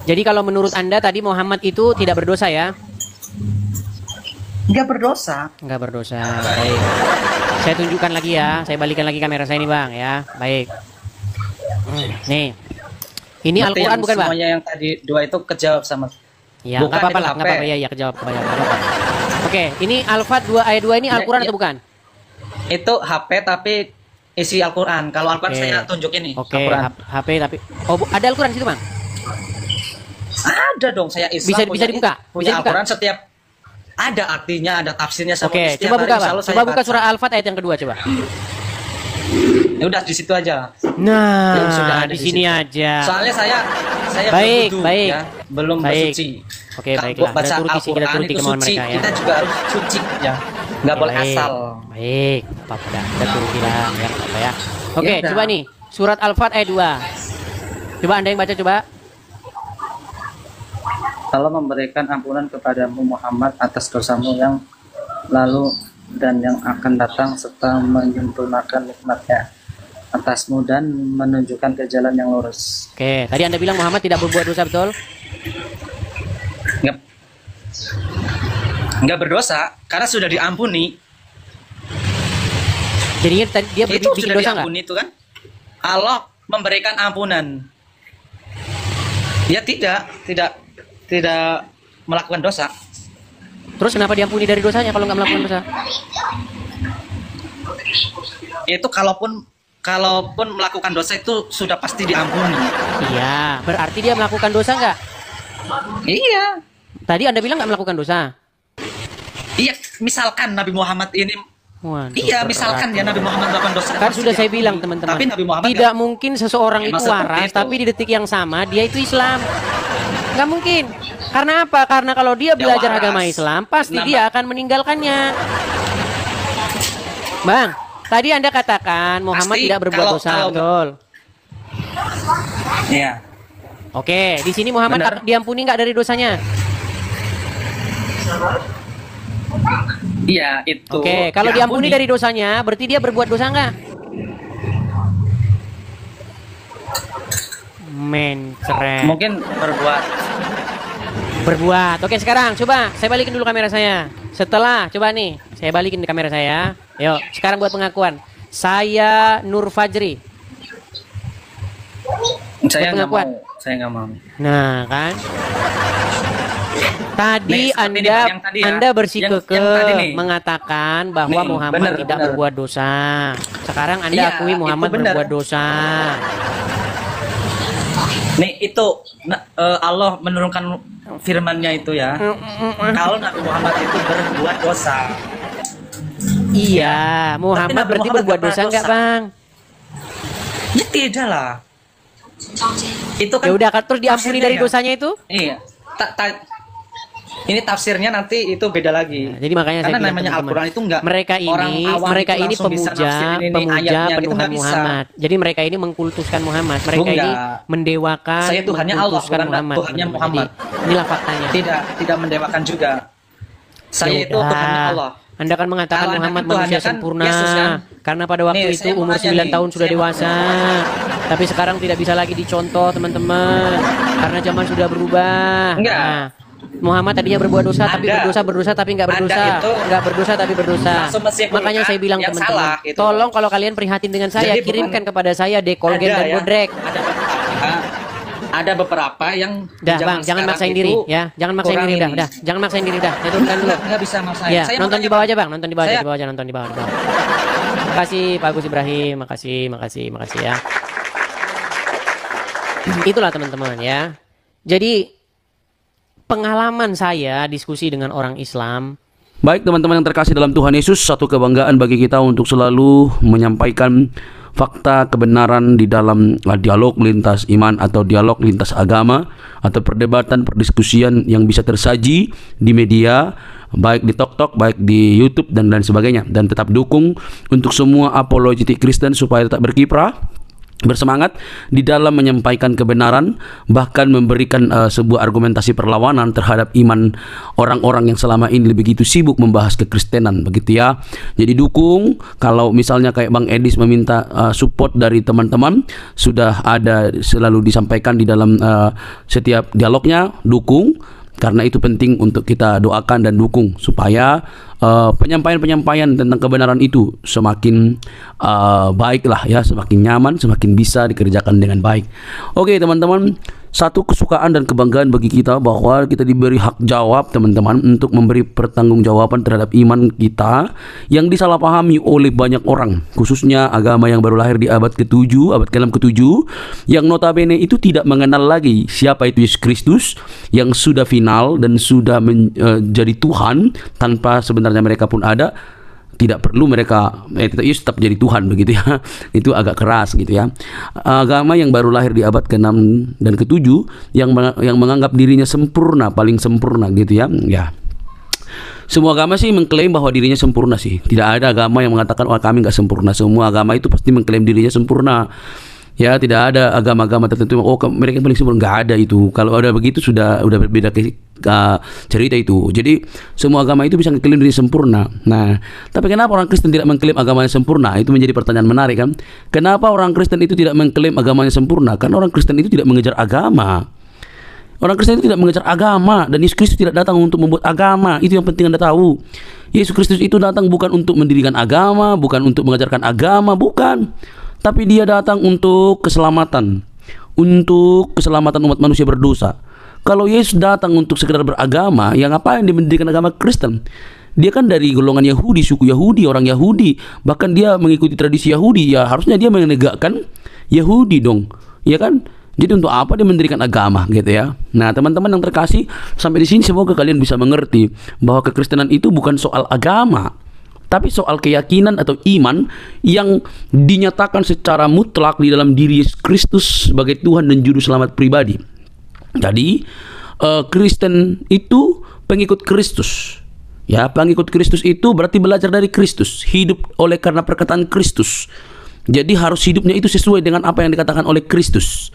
B: Jadi kalau menurut Anda tadi Muhammad itu tidak berdosa ya?
C: Nggak berdosa.
B: Nggak berdosa. Baik. Saya tunjukkan lagi ya. Saya balikan lagi kamera saya ini, Bang, ya. Baik. Nih. Ini
C: Berarti
B: Al-Quran
C: yang
B: bukan, Bang?
C: semuanya yang tadi dua itu kejawab sama.
B: Ya,
C: Bukan,
B: nggak apa-apa
C: itu
B: lah, nggak
C: HP.
B: apa-apa ya, kejawab, nggak apa-apa. Oke, ini Al-Fat 2 ayat 2 ini Al-Quran atau bukan?
C: Itu HP tapi isi Al-Quran. Kalau Al-Quran
B: Oke.
C: saya tunjukin nih.
B: Oke,
C: Al-Quran.
B: HP tapi ada Al-Quran di situ, Bang?
C: Ada dong, saya Islam
B: Bisa dibuka?
C: punya
B: Bisa dibuka?
C: Al-Quran setiap ada artinya, ada tafsirnya sama
B: Oke,
C: setiap
B: coba
C: hari
B: buka, Bang.
C: selalu saya
B: Coba buka
C: baca.
B: surah Al-Fat ayat yang kedua, coba.
C: Ya udah di situ aja.
B: Nah,
C: Yang sudah ada
B: di sini
C: situ.
B: aja.
C: Soalnya saya
B: Baik,
C: berwudu,
B: baik.
C: ya, belum
B: Baik.
C: bersuci.
B: Oke,
C: Kalau
B: baiklah.
C: baca
B: Kita turuti
C: Al-Quran itu
B: kemauan
C: suci,
B: mereka ya.
C: kita juga harus suci ya. Nggak boleh
B: Baik.
C: asal.
B: Baik, apa-apa dah. Kita turuti lah, ya, apa ya. Oke,
C: Ya udah.
B: coba nih. Surat Al-Fat ayat 2. Coba Anda yang baca coba.
C: Allah memberikan ampunan kepadamu Muhammad atas dosamu yang lalu dan yang akan datang serta menyempurnakan nikmatnya atasmu dan menunjukkan ke jalan yang lurus.
B: Oke, tadi Anda bilang Muhammad tidak berbuat dosa, betul?
C: Nggak berdosa karena sudah diampuni.
B: Jadinya dia
C: Itu
B: bikin
C: sudah
B: dosa nggak?
C: diampuni itu kan. Allah memberikan ampunan. Ya tidak melakukan dosa.
B: Terus kenapa diampuni dari dosanya kalau nggak melakukan dosa?
C: Itu kalaupun melakukan dosa itu sudah pasti diampuni.
B: Iya, berarti dia melakukan dosa nggak?
C: Iya.
B: Tadi Anda bilang nggak melakukan dosa.
C: Iya, misalkan Nabi Muhammad ini
B: Waduh,
C: iya, misalkan ya Nabi Muhammad melakukan dosa.
B: Kan sudah saya
C: diampuni.
B: bilang teman-teman,
C: Tapi Nabi Muhammad
B: tidak mungkin seseorang itu
C: Emang seperti
B: waras
C: itu.
B: tapi di detik yang sama dia itu Islam. Nggak mungkin. Karena apa? Karena kalau dia belajar
C: waras.
B: agama Islam pasti
C: Islam,
B: dia akan meninggalkannya. Bang, tadi Anda katakan Muhammad
C: Pasti
B: tidak berbuat
C: kalau-
B: dosa,
C: kalau-
B: betul?
C: Iya.
B: Oke, di sini Muhammad
C: Benar.
B: diampuni nggak dari dosanya?
C: Iya, itu.
B: Oke, kalau diampuni dari dosanya, berarti dia berbuat dosa nggak? Mencret.
C: Mungkin
B: Berbuat. Oke, sekarang coba saya balikin dulu kamera saya. Setelah, coba nih, saya balikin di kamera saya. Yuk, sekarang buat pengakuan. Saya Nur Fajri.
C: Saya nggak
B: pengakuan.
C: mau. Saya nggak mau.
B: Nah, kan? Tadi
C: Nih, seperti ini, Pak, yang tadi ya.
B: Anda bersikukuh
C: Yang tadi nih.
B: mengatakan bahwa
C: Nih,
B: Muhammad
C: bener,
B: tidak
C: bener.
B: berbuat dosa. Sekarang Anda
C: Iya,
B: akui
C: itu
B: Muhammad
C: bener.
B: berbuat dosa.
C: Nih itu Allah menurunkan firman-Nya itu ya. Kalau Nabi Muhammad itu berbuat dosa.
B: Iya, Muhammad
C: Nabi
B: berarti
C: Muhammad
B: berbuat
C: nggak
B: dosa
C: pernah
B: enggak,
C: dosa.
B: Bang?
C: Ya tidak lah. Itu kan
B: Ya udah, terus diampuni
C: tafsirnya
B: dari
C: ya.
B: dosanya itu?
C: Iya. Ini tafsirnya nanti itu beda lagi.
B: Jadi makanya
C: Karena
B: saya bilang
C: namanya
B: teman-teman,
C: Al-Quran itu enggak
B: mereka ini
C: langsung bisa
B: pemuja
C: nafsirin ini ayatnya, gitu,
B: penuhan
C: nggak bisa.
B: Muhammad. Jadi mereka ini mengkultuskan Muhammad. Mereka ini
C: Enggak.
B: mendewakan,
C: Saya Tuhannya Allah,
B: mengkultuskan
C: bukan
B: Muhammad.
C: Tuhannya
B: teman-teman.
C: Muhammad.
B: Jadi, inilah faktanya.
C: Tidak mendewakan juga. Saya
B: Ya
C: itu
B: udah.
C: Tuhannya Allah.
B: Anda kan mengatakan
C: Kalau Anda
B: Muhammad
C: kan Tuhannya
B: manusia
C: kan
B: sempurna.
C: Yesus kan?
B: Karena pada waktu
C: Nih,
B: itu
C: saya mau
B: umur
C: nanya
B: 9
C: nih,
B: tahun sudah
C: saya mau
B: dewasa. Tapi sekarang tidak bisa lagi dicontoh, teman-teman. Karena zaman sudah berubah.
C: Enggak.
B: Nah, Muhammad tadinya berbuat dosa tapi berdosa tapi nggak berdosa, nggak berdosa tapi berdosa. Makanya saya bilang teman-teman, tolong kalau kalian prihatin dengan saya, kirimkan kepada saya Dekolgen dan Bodrek.
C: Ada beberapa yang
B: Bang, jangan maksain diri ya, jangan maksain diri dah, jangan maksain diri dah. Saya turunkan dulu.
C: Nggak bisa maksain.
B: Ya,
C: Saya
B: nonton di bawah aja Bang, nonton di bawah aja, nonton di bawah. Makasih Pak Agus Ibrahim, makasih ya. Itulah teman-teman ya. Jadi pengalaman saya diskusi dengan orang Islam.
A: Baik teman-teman yang terkasih dalam Tuhan Yesus, satu kebanggaan bagi kita untuk selalu menyampaikan fakta kebenaran di dalam dialog lintas iman atau dialog lintas agama atau perdebatan, perdiskusian yang bisa tersaji di media, baik di TokTok, baik di YouTube dan lain sebagainya. Dan tetap dukung untuk semua apologetik Kristen supaya tetap berkiprah, bersemangat di dalam menyampaikan kebenaran, bahkan memberikan sebuah argumentasi perlawanan terhadap iman orang-orang yang selama ini begitu sibuk membahas kekristenan, begitu ya. Jadi dukung, kalau misalnya kayak Bang Edis meminta support dari teman-teman, sudah ada selalu disampaikan di dalam setiap dialognya, dukung. Karena itu penting untuk kita doakan dan dukung supaya penyampaian-penyampaian tentang kebenaran itu semakin baiklah ya, semakin nyaman, semakin bisa dikerjakan dengan baik. Oke teman-teman, satu kesukaan dan kebanggaan bagi kita bahwa kita diberi hak jawab teman-teman untuk memberi pertanggungjawaban terhadap iman kita yang disalahpahami oleh banyak orang, khususnya agama yang baru lahir di abad ke-7, abad ke-6 ke-7, yang notabene itu tidak mengenal lagi siapa itu Yesus Kristus yang sudah final dan sudah menjadi Tuhan tanpa sebenarnya mereka pun ada. Tidak perlu mereka tetap jadi Tuhan begitu ya. Itu agak keras gitu ya. Agama yang baru lahir di abad ke-6 dan ke-7 yang menganggap dirinya sempurna, paling sempurna gitu ya. Ya. Semua agama sih mengklaim bahwa dirinya sempurna sih. Tidak ada agama yang mengatakan kami nggak sempurna. Semua agama itu pasti mengklaim dirinya sempurna. Ya, tidak ada agama-agama tertentu mereka paling sempurna, nggak ada itu. Kalau ada begitu sudah berbeda cerita itu. Jadi semua agama itu bisa mengklaim diri sempurna. Nah, tapi kenapa orang Kristen tidak mengklaim agamanya sempurna? Itu menjadi pertanyaan menarik kan? Kenapa orang Kristen itu tidak mengklaim agamanya sempurna? Karena orang Kristen itu tidak mengejar agama. Orang Kristen itu tidak mengejar agama, dan Yesus Kristus tidak datang untuk membuat agama. Itu yang penting Anda tahu. Yesus Kristus itu datang bukan untuk mendirikan agama, bukan untuk mengajarkan agama, bukan. Tapi dia datang untuk keselamatan umat manusia berdosa. Kalau Yesus datang untuk sekedar beragama, yang ngapain dia mendirikan agama Kristen? Dia kan dari golongan Yahudi, suku Yahudi, orang Yahudi, bahkan dia mengikuti tradisi Yahudi. Ya harusnya dia menegakkan Yahudi dong, ya kan? Jadi untuk apa dia mendirikan agama gitu ya? Nah teman-teman yang terkasih, sampai di sini semoga kalian bisa mengerti bahwa kekristenan itu bukan soal agama, tapi soal keyakinan atau iman yang dinyatakan secara mutlak di dalam diri Yesus Kristus sebagai Tuhan dan Juru Selamat pribadi. Jadi Kristen itu pengikut Kristus. Ya, pengikut Kristus itu berarti belajar dari Kristus, hidup oleh karena perkataan Kristus. Jadi harus hidupnya itu sesuai dengan apa yang dikatakan oleh Kristus.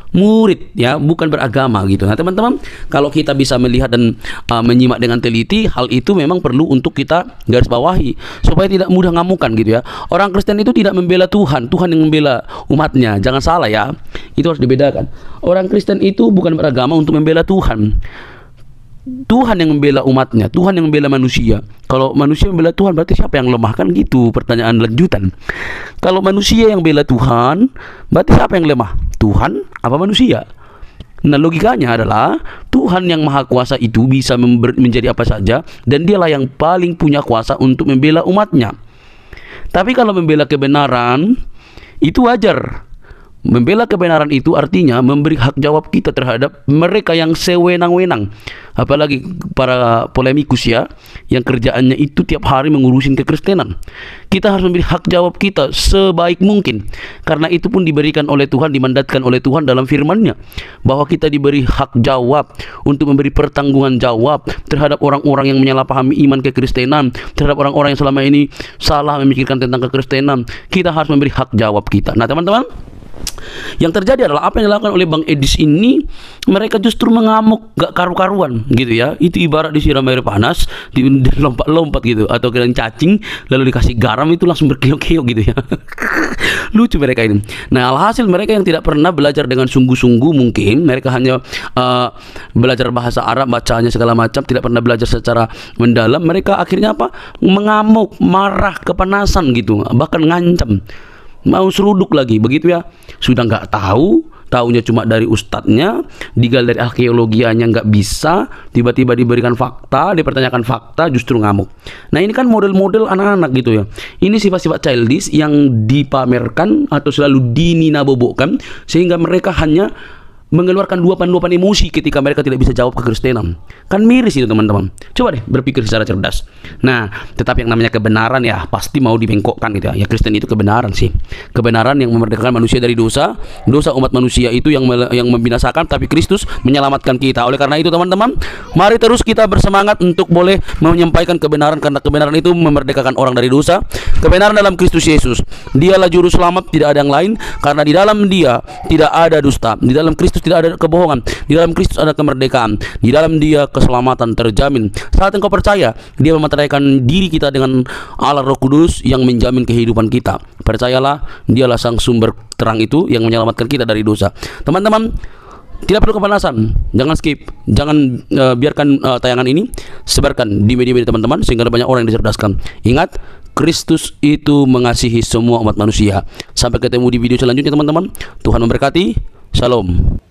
A: Murid ya, bukan beragama gitu. Nah teman-teman, kalau kita bisa melihat dan menyimak dengan teliti, hal itu memang perlu untuk kita garis bawahi supaya tidak mudah ngamukan gitu ya. Orang Kristen itu tidak membela Tuhan, Tuhan yang membela umatnya. Jangan salah ya, itu harus dibedakan. Orang Kristen itu bukan beragama untuk membela Tuhan. Tuhan yang membela umatnya, Tuhan yang membela manusia. Kalau manusia membela Tuhan, berarti siapa yang lemah? Kan gitu pertanyaan lanjutan. Kalau manusia yang bela Tuhan, berarti siapa yang lemah? Tuhan apa manusia? Nah logikanya adalah Tuhan yang maha kuasa itu bisa menjadi apa saja, dan dialah yang paling punya kuasa untuk membela umatnya. Tapi kalau membela kebenaran, itu wajar. Membela kebenaran itu artinya memberi hak jawab kita terhadap mereka yang sewenang-wenang. Apalagi para polemikus ya, yang kerjaannya itu tiap hari mengurusin kekristenan. Kita harus memberi hak jawab kita sebaik mungkin. Karena itu pun diberikan oleh Tuhan, dimandatkan oleh Tuhan dalam firman-Nya, bahwa kita diberi hak jawab untuk memberi pertanggungan jawab terhadap orang-orang yang menyalahpahami iman kekristenan, terhadap orang-orang yang selama ini salah memikirkan tentang kekristenan. Kita harus memberi hak jawab kita. Nah teman-teman, Yang terjadi adalah apa yang dilakukan oleh Bang Edis ini, mereka justru mengamuk gak karu-karuan gitu ya. Itu ibarat disiram air panas, lompat-lompat gitu, atau kalian cacing lalu dikasih garam itu langsung berkiok-kiok gitu ya. Lucu mereka ini. Nah, alhasil mereka yang tidak pernah belajar dengan sungguh-sungguh, mungkin mereka hanya belajar bahasa Arab, bacanya segala macam, tidak pernah belajar secara mendalam, mereka akhirnya apa? Mengamuk, marah, kepanasan gitu, bahkan ngancam, mau seruduk lagi begitu ya. Sudah nggak tahu, taunya cuma dari ustadznya, digal dari arkeologianya nggak bisa, tiba-tiba diberikan fakta, dipertanyakan fakta, justru ngamuk. Nah, ini kan model-model anak-anak gitu ya. Ini sifat-sifat childish yang dipamerkan atau selalu dininabobokan, sehingga mereka hanya mengeluarkan luapan-luapan emosi ketika mereka tidak bisa jawab kekristenan. Kan miris itu teman-teman. Coba deh berpikir secara cerdas. Nah, tetapi yang namanya kebenaran ya pasti mau dibengkokkan gitu ya. Ya, Kristen itu kebenaran sih. Kebenaran yang memerdekakan manusia dari dosa. Dosa umat manusia itu yang membinasakan, tapi Kristus menyelamatkan kita. Oleh karena itu teman-teman, mari terus kita bersemangat untuk boleh menyampaikan kebenaran, karena kebenaran itu memerdekakan orang dari dosa. Kebenaran dalam Kristus Yesus. Dialah juru selamat, tidak ada yang lain, karena di dalam Dia tidak ada dusta. Di dalam Kristus tidak ada kebohongan. Di dalam Kristus ada kemerdekaan. Di dalam Dia keselamatan terjamin. Saat engkau percaya, Dia memateraikan diri kita dengan Allah Roh Kudus yang menjamin kehidupan kita. Percayalah, Dialah sang sumber terang itu yang menyelamatkan kita dari dosa. Teman-teman, tidak perlu kepanasan, jangan skip, jangan biarkan tayangan ini, sebarkan di media-media teman-teman sehingga ada banyak orang yang dicerdaskan. Ingat, Kristus itu mengasihi semua umat manusia. Sampai ketemu di video selanjutnya teman-teman. Tuhan memberkati. Shalom.